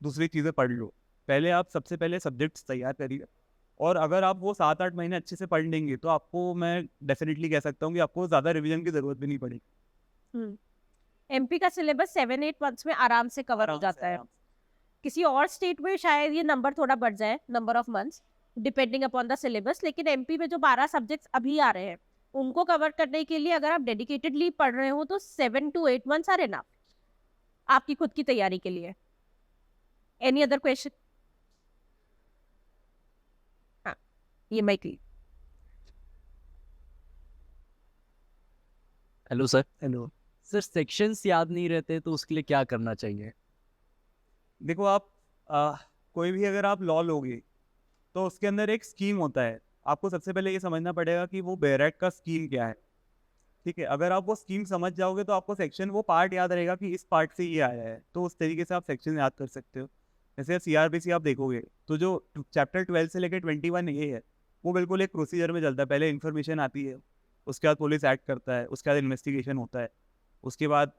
दूसरी चीज़ें पढ़ लो। पहले आप सबसे पहले सब्जेक्ट्स तैयार करिए, और अगर आप वो 7-8 महीने अच्छे से पढ़ लेंगे तो आपको मैं डेफिनेटली कह सकता हूँ कि आपको ज़्यादा रिवीजन की ज़रूरत भी नहीं पड़ेगी। एमपी का सिलेबस 7-8 मंथ्स में आराम से कवर हो आराम से, जाता है। आराम से। किसी और स्टेट में शायद ये नंबर थोड़ा बढ़ जाए, number of months depending upon the syllabus, लेकिन एमपी में जो 12 सब्जेक्ट्स अभी आ रहे हैं उनको कवर करने के लिए अगर आप डेडिकेटेडली पढ़ रहे हो तो 7 to 8 मंथ्स आर एनफ आपकी खुद की तैयारी के लिए। Any other question? हाँ, ये माइक ली। Hello sir. Hello sir, sections याद नहीं रहते तो उसके लिए क्या करना चाहिए? देखो आप कोई भी अगर आप लॉ लोगे तो उसके अंदर एक स्कीम होता है, आपको सबसे पहले ये समझना पड़ेगा कि वो बेरेट का स्कीम क्या है। ठीक है, अगर आप वो स्कीम समझ जाओगे तो आपको सेक्शन वो पार्ट याद रहेगा कि इस पार्ट से ये आया है, तो उस तरीके से आप सेक्शन याद कर सकते हो। जैसे सीआरपीसी आप देखोगे तो जो चैप्टर 12 से लेकर 21 ये है, वो बिल्कुल एक प्रोसीजर में चलता है। पहले इन्फॉर्मेशन आती है, उसके बाद पुलिस एक्ट करता है, उसके बाद इन्वेस्टिगेशन होता है, उसके बाद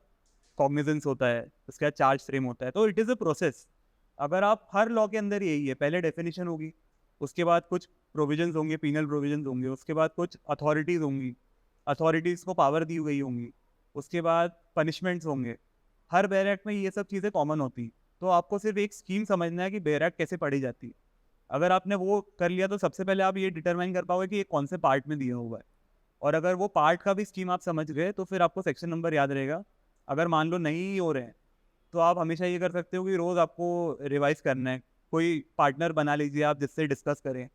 कॉग्निजेंस होता है, उसके बाद चार्ज फ्रेम होता है। तो इट इज़ अ प्रोसेस। अगर आप हर लॉ के अंदर यही है, पहले डेफिनेशन होगी, उसके बाद कुछ प्रोविजंस होंगे, पीनल प्रोविजंस होंगे, उसके बाद कुछ अथॉरिटीज़ होंगी, अथॉरिटीज़ को पावर दी गई होंगी, उसके बाद पनिशमेंट्स होंगे। हर बेयर एक्ट में ये सब चीज़ें कॉमन होती हैं। तो आपको सिर्फ एक स्कीम समझना है कि बेयर एक्ट कैसे पढ़ी जाती है। अगर आपने वो कर लिया तो सबसे पहले आप ये डिटरमाइन कर पाओगे कि ये कौन से पार्ट में दिया हुआ है, और अगर वो पार्ट का भी स्कीम आप समझ गए तो फिर आपको सेक्शन नंबर याद रहेगा। अगर मान लो नहीं हो रहे हैं तो आप हमेशा ये कर सकते हो कि रोज़ आपको रिवाइज करना है, कोई पार्टनर बना लीजिए आप जिससे डिस्कस करें।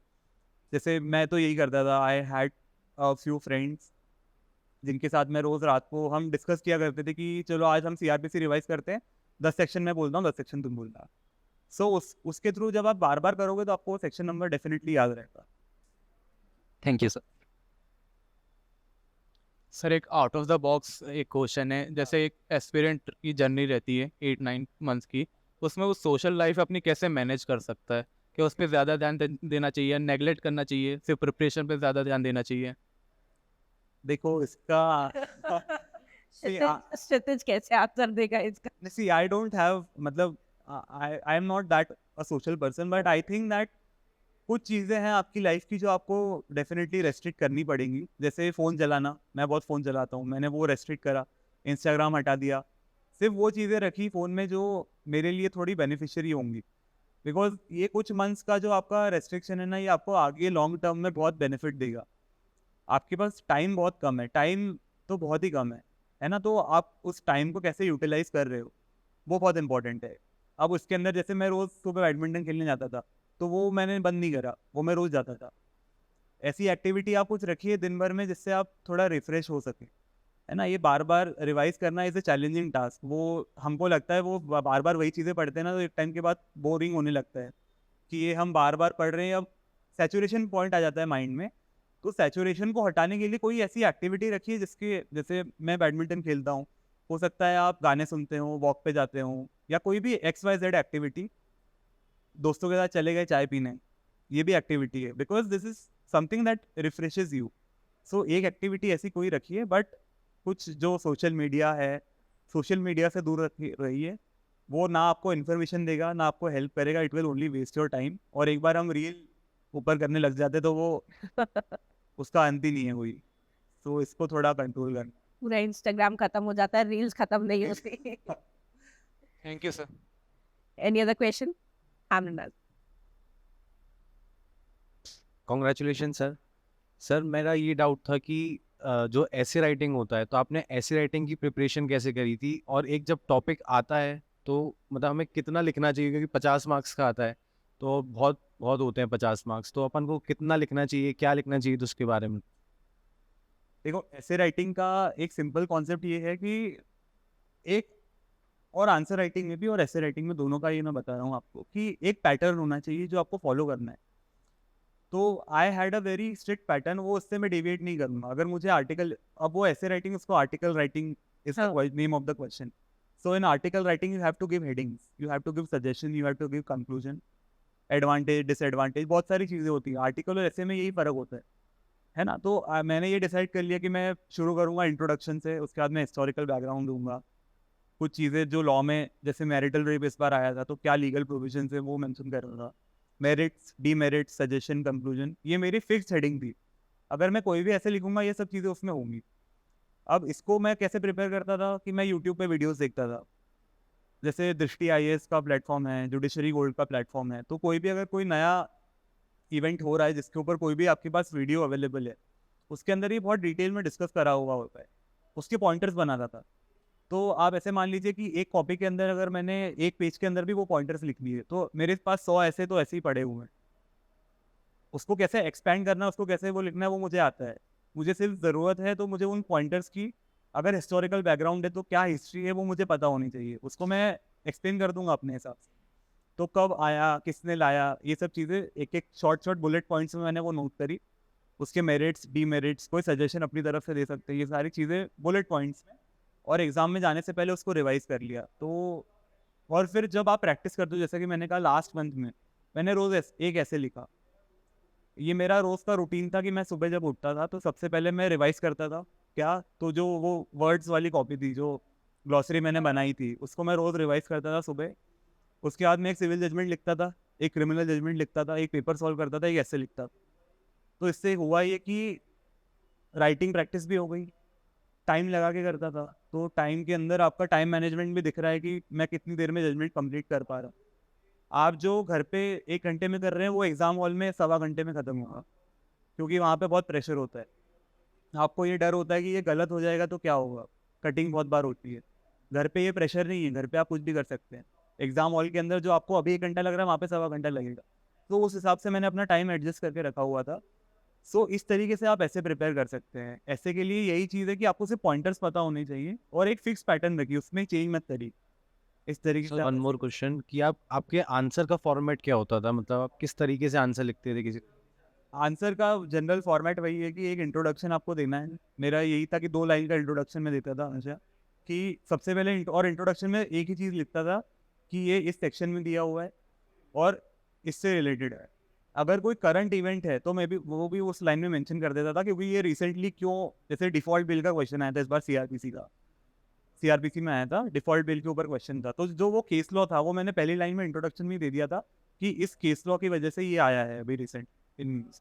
जैसे मैं तो यही करता था, I had a few friends जिनके साथ मैं रोज़ रात को हम डिस्कस किया करते थे कि चलो आज हम सीआरपीसी रिवाइज करते हैं, 10 सेक्शन मैं बोलता हूँ, 10 सेक्शन तुम बोलना। सो उसके थ्रू जब आप बार बार करोगे तो आपको सेक्शन नंबर डेफिनेटली याद रहेगा। Thank you sir. सर एक आउट ऑफ द बॉक्स एक क्वेश्चन है, जैसे एक एस्पिरेंट की जर्नी रहती है 8-9 मंथ्स की, उसमें वो सोशल लाइफ अपनी कैसे मैनेज कर सकता है? कि उस पर ज़्यादा ध्यान देना चाहिए, नेगलेक्ट करना चाहिए, सिर्फ प्रिपरेशन पे ज़्यादा ध्यान देना चाहिए? देखो इसका क्षितिज कैसे आंसर देगा इसका? see I don't have मतलब I am not that a social person, but I think that कुछ चीज़ें हैं आपकी लाइफ की जो आपको डेफिनेटली रेस्ट्रिक्ट करनी पड़ेंगी। जैसे फ़ोन चलाना, मैं बहुत फ़ोन चलाता हूँ, मैंने वो रेस्ट्रिक्ट करा, इंस्टाग्राम हटा दिया, सिर्फ वो चीज़ें रखी फ़ोन में जो मेरे लिए थोड़ी बेनिफिशियरी होंगी। बिकॉज ये कुछ मंथ्स का जो आपका रेस्ट्रिक्शन है ना, ये आपको आगे लॉन्ग टर्म में बहुत बेनिफिट देगा। आपके पास टाइम बहुत कम है, टाइम तो बहुत ही कम है ना, तो आप उस टाइम को कैसे यूटिलाइज कर रहे हो वो बहुत इंपॉर्टेंट है। अब उसके अंदर जैसे मैं रोज़ सुबह बैडमिंटन खेलने जाता था, तो वो मैंने बंद नहीं करा, वो मैं रोज़ जाता था। ऐसी एक्टिविटी आप कुछ रखिए दिन भर में जिससे आप थोड़ा रिफ्रेश हो सके, है ना। ये बार बार रिवाइज करना इज़ ए चैलेंजिंग टास्क। वो हमको लगता है वो बार बार वही चीज़ें पढ़ते हैं ना, तो एक टाइम के बाद बोरिंग होने लगता है कि ये हम बार बार पढ़ रहे हैं। अब सैचुरेशन पॉइंट आ जाता है माइंड में, तो सैचुरेशन को हटाने के लिए कोई ऐसी एक्टिविटी रखिए जिसके, जैसे मैं बैडमिंटन खेलता हूँ, हो सकता है आप गाने सुनते हो, वॉक पे जाते हो, या कोई भी XYZ एक्टिविटी, दोस्तों के साथ चले गए चाय पीने, ये भी एक्टिविटी है, because this is something that refreshes you. So एक एक्टिविटी ऐसी कोई रखिए, बट कुछ जो सोशल मीडिया है, सोशल मीडिया से दूर रहिए। वो ना आपको इन्फॉर्मेशन देगा, ना आपको हेल्प करेगा, it will only waste your time. और एक बार हम रील ऊपर करने लग जाते तो वो उसका अंत ही नहीं है कोई। तो इसको थोड़ा कंट्रोल करना। पूरा इंस्टाग्राम खत्म हो जाता है, रील्स खत्म नहीं होती। Thank you sir. Any other question? Anand. Congratulation sir. Sir मेरा ये डाउट था कि जो ऐसे राइटिंग होता है, तो आपने ऐसे राइटिंग की प्रिपरेशन कैसे करी थी? और एक जब टॉपिक आता है तो मतलब हमें कितना लिखना चाहिए? क्योंकि 50 मार्क्स का आता है तो बहुत बहुत होते हैं 50 मार्क्स, तो अपन को कितना लिखना चाहिए, क्या लिखना चाहिए, तो उसके बारे में। देखो ऐसे राइटिंग का एक सिंपल कॉन्सेप्ट ये है कि एक, और आंसर राइटिंग में भी और ऐसे राइटिंग में दोनों का ये मैं बता रहा हूँ आपको, कि एक पैटर्न होना चाहिए जो आपको फॉलो करना है। तो I had a very strict pattern, वो उससे मैं डेविएट नहीं करूँगा। अगर मुझे आर्टिकल, अब वो ऐसे राइटिंग, उसको article writing is the name of the question. So in article writing you have to give headings, you have to give suggestion, you have to give conclusion, advantage disadvantage, बहुत सारी चीज़ें होती हैं। Article और ऐसे में यही फ़र्क होता है। है ना? तो मैंने ये डिसाइड कर लिया कि मैं शुरू करूँगा इंट्रोडक्शन से, उसके बाद मैं हिस्टोरिकल बैकग्राउंड दूंगा, कुछ चीज़ें जो लॉ में, जैसे मैरिटल रेप इस बार आया था तो क्या लीगल प्रोविजन है वो मेंशन करूँगा, मेरिट्स, डीमेरिट्स, सजेशन, कंक्लूजन, ये मेरी फिक्स हेडिंग थी। अगर मैं कोई भी ऐसे लिखूंगा ये सब चीज़ें उसमें होंगी। अब इसको मैं कैसे प्रिपेयर करता था कि मैं यूट्यूब पे वीडियोस देखता था, जैसे दृष्टि आईएएस का प्लेटफॉर्म है, जुडिशरी गोल्ड का प्लेटफॉर्म है, तो कोई भी अगर कोई नया इवेंट हो रहा है जिसके ऊपर कोई भी आपके पास वीडियो अवेलेबल है, उसके अंदर ही बहुत डिटेल में डिस्कस करा हुआ होता है, उसके पॉइंटर्स बनाता था। तो आप ऐसे मान लीजिए कि एक कॉपी के अंदर अगर मैंने एक पेज के अंदर भी वो पॉइंटर्स लिख लिए, तो मेरे पास 100 ऐसे तो ऐसे ही पड़े हुए हैं। उसको कैसे एक्सपैंड करना है, उसको कैसे वो लिखना है, वो मुझे आता है। मुझे सिर्फ ज़रूरत है तो मुझे उन पॉइंटर्स की, अगर हिस्टोरिकल बैकग्राउंड है तो क्या हिस्ट्री है वो मुझे पता होनी चाहिए, उसको मैं एक्सप्लेन कर दूंगा अपने हिसाब से। तो कब आया, किसने लाया, ये सब चीज़ें एक एक शॉर्ट शॉर्ट बुलेट पॉइंट्स में मैंने वो नोट करी। उसके मेरिट्स, डीमेरिट्स, कोई सजेशन अपनी तरफ से दे सकते हैं, ये सारी चीज़ें बुलेट पॉइंट्स में, और एग्ज़ाम में जाने से पहले उसको रिवाइज कर लिया। तो और फिर जब आप प्रैक्टिस करते हो, जैसे कि मैंने कहा लास्ट मंथ में मैंने रोज़ एक ऐसे लिखा। ये मेरा रोज़ का रूटीन था कि मैं सुबह जब उठता था तो सबसे पहले मैं रिवाइज करता था क्या, तो जो वो वर्ड्स वाली कॉपी थी, जो ग्लॉसरी मैंने बनाई थी, उसको मैं रोज़ रिवाइज करता था सुबह। उसके बाद मैं एक सिविल जजमेंट लिखता था, एक क्रिमिनल जजमेंट लिखता था, एक पेपर सॉल्व करता था, एक ऐसे लिखता था। तो इससे हुआ ये कि राइटिंग प्रैक्टिस भी हो गई, टाइम लगा के करता था, तो टाइम के अंदर आपका टाइम मैनेजमेंट भी दिख रहा है कि मैं कितनी देर में जजमेंट कंप्लीट कर पा रहा हूँ। आप जो घर पे 1 घंटे में कर रहे हैं वो एग्ज़ाम हॉल में 1.25 घंटे में ख़त्म होगा, क्योंकि वहाँ पे बहुत प्रेशर होता है। आपको ये डर होता है कि ये गलत हो जाएगा तो क्या होगा, कटिंग बहुत बार होती है। घर पे ये प्रेशर नहीं है, घर पे आप कुछ भी कर सकते हैं। एग्ज़ाम हॉल के अंदर जो आपको अभी 1 घंटा लग रहा है वहाँ पे 1.25 घंटा लगेगा। तो उस हिसाब से मैंने अपना टाइम एडजस्ट करके रखा हुआ था। सो इस तरीके से आप ऐसे प्रिपेयर कर सकते हैं। ऐसे के लिए यही चीज़ है कि आपको सिर्फ पॉइंटर्स पता होने चाहिए और एक फिक्स पैटर्न रखिए, उसमें चेंज मत करिए। इस तरीके से सर आप वन ऐसे मोर क्वेश्चन कि आप आपके आंसर का फॉर्मेट क्या होता था, मतलब आप किस तरीके से आंसर लिखते थे किसी। आंसर का जनरल फॉर्मेट वही है कि एक इंट्रोडक्शन आपको देना है। मेरा यही था कि 2 लाइन का इंट्रोडक्शन में देता था हमेशा, कि सबसे पहले और इंट्रोडक्शन में एक ही चीज़ लिखता था कि ये इस सेक्शन में दिया हुआ है और इससे रिलेटेड है। अगर कोई करंट इवेंट है तो मैं भी वो भी उस लाइन में मेंशन कर देता था, क्योंकि ये रिसेंटली क्यों, जैसे डिफ़ॉल्ट बिल का क्वेश्चन आया था इस बार सीआरपीसी का, सीआरपीसी में आया था, डिफ़ॉल्ट बिल के ऊपर क्वेश्चन था, तो जो वो केस लॉ था वो मैंने पहली लाइन में इंट्रोडक्शन में दे दिया था कि इस केस लॉ की वजह से ये आया है अभी रिसेंट इन न्यूज़।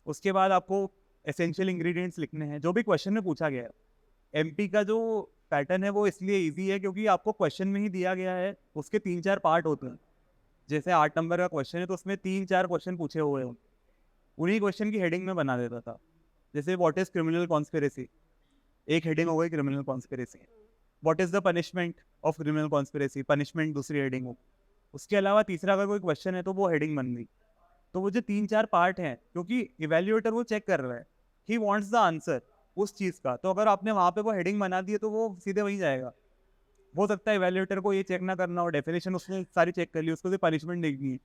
उसके बाद आपको एसेंशियल इंग्रेडिएंट्स लिखने हैं, जो भी क्वेश्चन में पूछा गया है। एमपी का जो पैटर्न है वो इसलिए ईजी है क्योंकि आपको क्वेश्चन में ही दिया गया है, उसके 3-4 पार्ट होते हैं। जैसे 8 नंबर का क्वेश्चन है तो उसमें 3-4 क्वेश्चन पूछे हुए हैं, उन्हीं क्वेश्चन की हेडिंग में बना देता था। जैसे व्हाट इज क्रिमिनल कॉन्स्पिरेसी, एक हेडिंग हो गई criminal conspiracy. What is the punishment of criminal conspiracy, punishment दूसरी हेडिंग हो। उसके अलावा तीसरा अगर कोई क्वेश्चन है तो वो हेडिंग बन गई। तो वो जो 3-4 पार्ट हैं, क्योंकि इवेल्युएटर वो चेक कर रहा है, ही वांट्स द आंसर उस चीज़ का, तो अगर आपने वहाँ पे वो हेडिंग बना दी है तो वो सीधे वहीं जाएगा। हो सकता है इवेल्युएटर को ये चेक ना करना हो, डेफिनेशन उसने सारी चेक कर ली, उसको सिर्फ पनिशमेंट देखनी है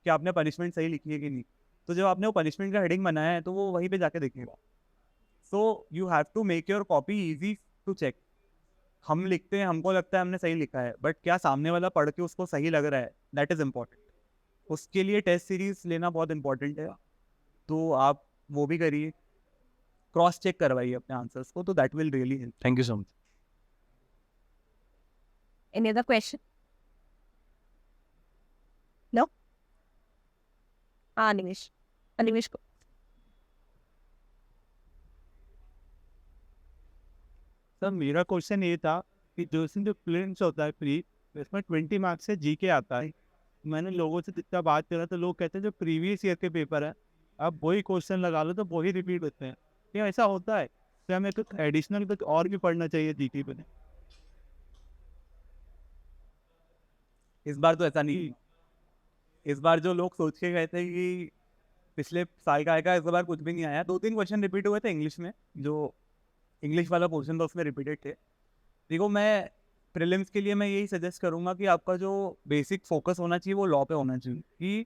कि आपने पनिशमेंट सही लिखी है कि नहीं। तो जब आपने वो पनिशमेंट का हेडिंग बनाया है तो वो वहीं पे जाके देखेगा। So you have to make your copy easy to check. हम लिखते हैं, हमको लगता है हमने सही लिखा है, बट क्या सामने वाला पढ़ के उसको सही लग रहा है, दैट इज़ इम्पॉर्टेंट। उसके लिए टेस्ट सीरीज लेना बहुत इंपॉर्टेंट है, तो आप वो भी करिए, क्रॉस चेक करवाइए अपने आंसर्स को, तो that will really help. Thank you so much. Any other question? No? Animesh. Animesh को सर मेरा क्वेश्चन ये था कि जो इसमें जो प्रिलिम्स होता है प्री, इसमें 20 मार्क्स से जीके आता है। मैंने लोगों से जितना बात करा तो लोग कहते हैं जो प्रीवियस ईयर के पेपर है आप वही क्वेश्चन लगा लो तो वही रिपीट होते हैं। क्या ऐसा होता है? क्या हमें कुछ एडिशनल कुछ और भी पढ़ना चाहिए जीके पे? इस बार तो ऐसा नहीं। इस बार जो लोग सोच के गए थे कि पिछले साल का आएगा, इस बार कुछ भी नहीं आया। 2-3 क्वेश्चन रिपीट हुए थे इंग्लिश में, जो इंग्लिश वाला पोर्शन था उसमें रिपीटेड थे। देखो, मैं प्रीलिम्स के लिए मैं यही सजेस्ट करूंगा कि आपका जो बेसिक फोकस होना चाहिए वो लॉ पे होना चाहिए, कि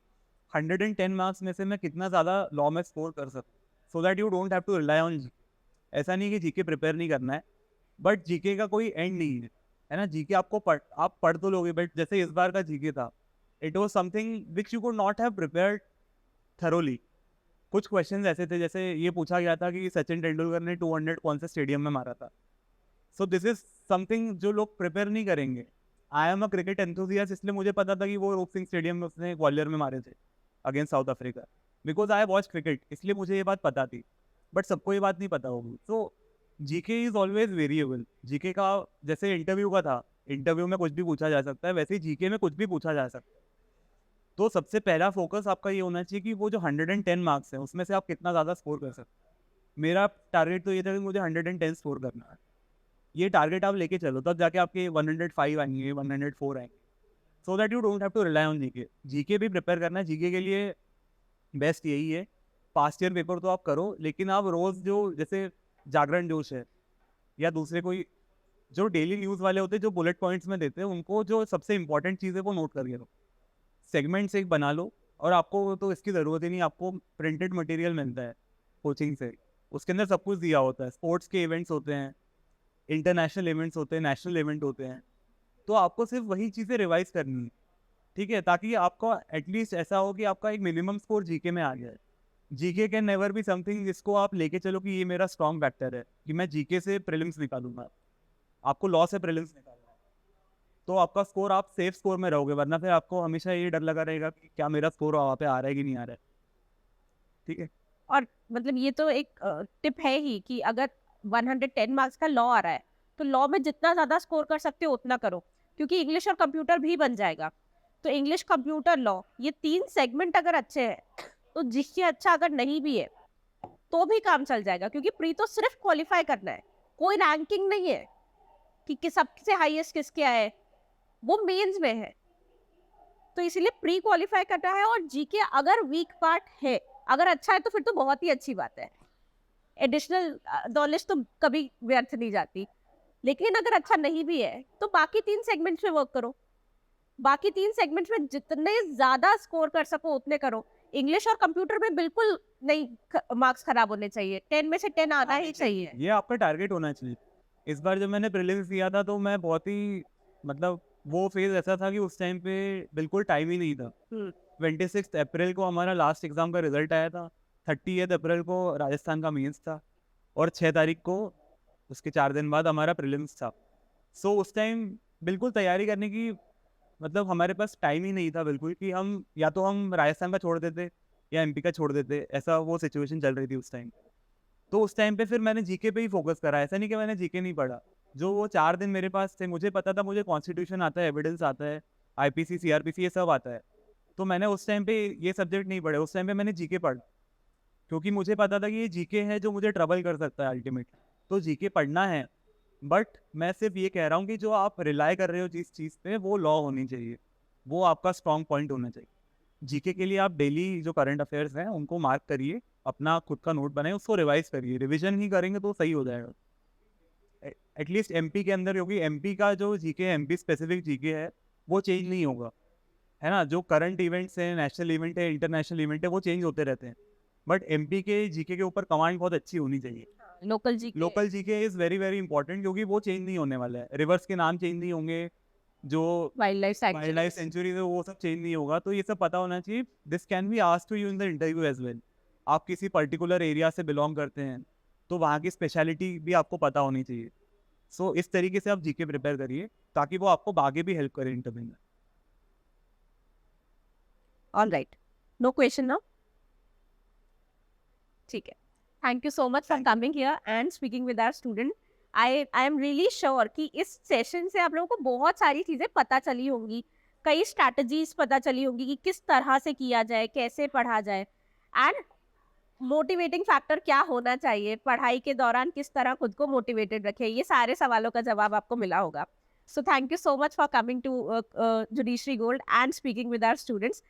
110 मार्क्स में से मैं कितना ज़्यादा लॉ में स्कोर कर सकूँ, so that you don't have to rely on जी। ऐसा नहीं कि जीके प्रिपेयर नहीं करना है, बट जीके का कोई एंड नहीं है ना। जीके आपको आप पढ़ तो लोगे, बट जैसे इस बार का जीके था, it was something which you could not have prepared thoroughly. कुछ क्वेश्चंस ऐसे थे, जैसे ये पूछा गया था कि सचिन तेंदुलकर ने 200 कौन से स्टेडियम में मारा था। सो दिस इज समथिंग जो लोग प्रिपेयर नहीं करेंगे। I am a cricket enthusiast, इसलिए मुझे पता था कि वो रूप सिंह स्टेडियम में उसने ग्वालियर में मारे थे against south Africa, because I watch cricket, इसलिए मुझे ये बात पता थी। बट सबको ये बात नहीं पता होगी। तो GK is always variable. GK का जैसे इंटरव्यू का था, इंटरव्यू में कुछ भी पूछा जा सकता है, वैसे ही जीके में कुछ भी पूछा जा सकता है। तो सबसे पहला फोकस आपका ये होना चाहिए कि वो जो 110 मार्क्स हैं उसमें से आप कितना ज़्यादा स्कोर कर सकते हैं। मेरा टारगेट तो ये था कि मुझे 110 स्कोर करना है। ये टारगेट आप लेके चलो, तब जाके आपके 105 आएंगे, 104 आएंगे, so that you don't have to rely on GK. GK भी प्रिपेयर करना है। जीके के लिए बेस्ट यही है, पास्ट ईयर पेपर तो आप करो, लेकिन आप रोज़ जो जैसे जागरण जोश है या दूसरे कोई जो डेली न्यूज़ वाले होते हैं जो बुलेट पॉइंट्स में देते हैं, उनको जो सबसे इंपॉर्टेंट चीज़ है वो नोट करके रखो। सेगमेंट्स एक बना लो, और आपको तो इसकी ज़रूरत ही नहीं, आपको प्रिंटेड मटेरियल मिलता है कोचिंग से, उसके अंदर सब कुछ दिया होता है। स्पोर्ट्स के इवेंट्स होते हैं, इंटरनेशनल इवेंट्स होते हैं, नेशनल इवेंट होते हैं, तो आपको सिर्फ वही चीज़ें रिवाइज करनी है, ठीक है, ताकि आपका एटलीस्ट ऐसा हो कि आपका एक मिनिमम स्कोर जीके में आ जाए। GK can never be something जिसको आप लेके चलो कि ये मेरा स्ट्रॉन्ग फैक्टर है कि मैं जीके से प्रीलिम्स निकालूंगा। आपको लॉ से प्रीलिम्स निकालना है, तो आपका स्कोर, आप सेफ स्कोर में रहोगे, वरना फिर आपको हमेशा ये डर लगा रहेगा कि क्या मेरा स्कोर वहाँ पे आ रहा है कि नहीं आ रहा है, ठीक है। और मतलब ये तो एक टिप है ही कि अगर 110 मार्क्स का लॉ आ रहा है तो लॉ में जितना ज्यादा स्कोर कर सकते हो उतना करो, क्योंकि इंग्लिश और कंप्यूटर भी बन जाएगा। तो इंग्लिश, कंप्यूटर, लॉ, ये 3 सेगमेंट अगर अच्छे हैं तो जिससे अच्छा अगर नहीं भी है तो भी काम चल जाएगा, क्योंकि प्री तो सिर्फ क्वालिफाई करना है, कोई रैंकिंग नहीं है कि सबसे हाईएस्ट किसके आए, वो मेंस में है। तो इसीलिए प्री क्वालिफाई करना है। और जीके अगर वीक पार्ट है, अगर अच्छा है तो फिर तो बहुत ही अच्छी बात है, एडिशनल नॉलेज तो कभी व्यर्थ नहीं जाती। लेकिन अगर अच्छा नहीं भी है तो बाकी 3 सेगमेंट्स में वर्क करो, बाकी 3 सेगमेंट्स में जितने ज्यादा स्कोर कर सको उतने करो। इंग्लिश और कंप्यूटर में बिल्कुल नहीं मार्क्स खराब होने चाहिए, 10 में से 10 आना ही चाहिए। ये आपका टारगेट होना चाहिए। इस बार जब मैंने प्रीलिम्स दिया था तो मैं बहुत ही, मतलब वो फेज ऐसा था कि उस टाइम पे बिल्कुल टाइम ही नहीं था। 26 अप्रैल को हमारा लास्ट एग्जाम का रिजल्ट आया था, 30 अप्रैल को राजस्थान का मेंस था, और 6 तारीख को उसके 4 दिन बाद हमारा प्रीलिम्स था। सो उस टाइम बिल्कुल तैयारी करने की, मतलब हमारे पास टाइम ही नहीं था बिल्कुल, कि हम या तो हम राजस्थान का छोड़ देते या एमपी का छोड़ देते, ऐसा वो सिचुएशन चल रही थी उस टाइम। तो उस टाइम पे फिर मैंने जीके पे ही फोकस करा। ऐसा नहीं कि मैंने जीके नहीं पढ़ा, जो वो 4 दिन मेरे पास थे, मुझे पता था मुझे कॉन्स्टिट्यूशन आता है, एविडेंस आता है, आईपीसी, सीआरपीसी, ये सब आता है। तो मैंने उस टाइम पे ये सब्जेक्ट नहीं पढ़े, उस टाइम पे मैंने जीके पढ़ा, क्योंकि मुझे पता था कि ये जीके है जो मुझे ट्रबल कर सकता है अल्टीमेटली। तो जीके पढ़ना है, बट मैं सिर्फ ये कह रहा हूँ कि जो आप रिलाई कर रहे हो जिस चीज़ पे, वो लॉ होनी चाहिए, वो आपका स्ट्रॉन्ग पॉइंट होना चाहिए। जीके के लिए आप डेली जो करंट अफेयर्स हैं उनको मार्क करिए, अपना खुद का नोट बनाइए, उसको रिवाइज करिए। रिवीजन ही करेंगे तो सही हो जाएगा एटलीस्ट एमपी के अंदर, क्योंकि एमपी का जो जीके है, एमपी स्पेसिफिक जीके है, वो चेंज नहीं होगा, है ना। जो करंट इवेंट्स हैं, नेशनल इवेंट है, इंटरनेशनल इवेंट है, वो चेंज होते रहते हैं, बट एमपी के जीके के ऊपर कमांड बहुत अच्छी होनी चाहिए। Local GK, local GK is very very important, क्योंकि वो चेंज नहीं होने वाला है। रिवर्स के नाम चेंज नहीं होंगे, जो वाइल्ड लाइफ सेंचुरीज है वो सब चेंज नहीं होगा। तो ये सब पता होना चाहिए। This can be asked to you in the interview as well. आप किसी पर्टिकुलर एरिया से बिलोंग करते हैं तो वहाँ की स्पेशलिटी भी आपको पता होनी चाहिए। सो इस तरीके से आप जीके प्रिपेयर करिए ताकि वो आपको आगे भी हेल्प करे इंटरव्यू में। All right, no question now, ठीक है। Thank you so much for coming here and speaking with our student. I am really sure कि इस सेशन से आप लोगों को बहुत सारी चीजें पता चली होंगी, कई स्ट्रैटेजीज पता चली होंगी कि किस तरह से किया जाए, कैसे पढ़ा जाए, एंड मोटिवेटिंग फैक्टर क्या होना चाहिए पढ़ाई के दौरान, किस तरह खुद को मोटिवेटेड रखे। ये सारे सवालों का जवाब आपको मिला होगा। So thank you so much for coming to Judiciary Gold and speaking with our students.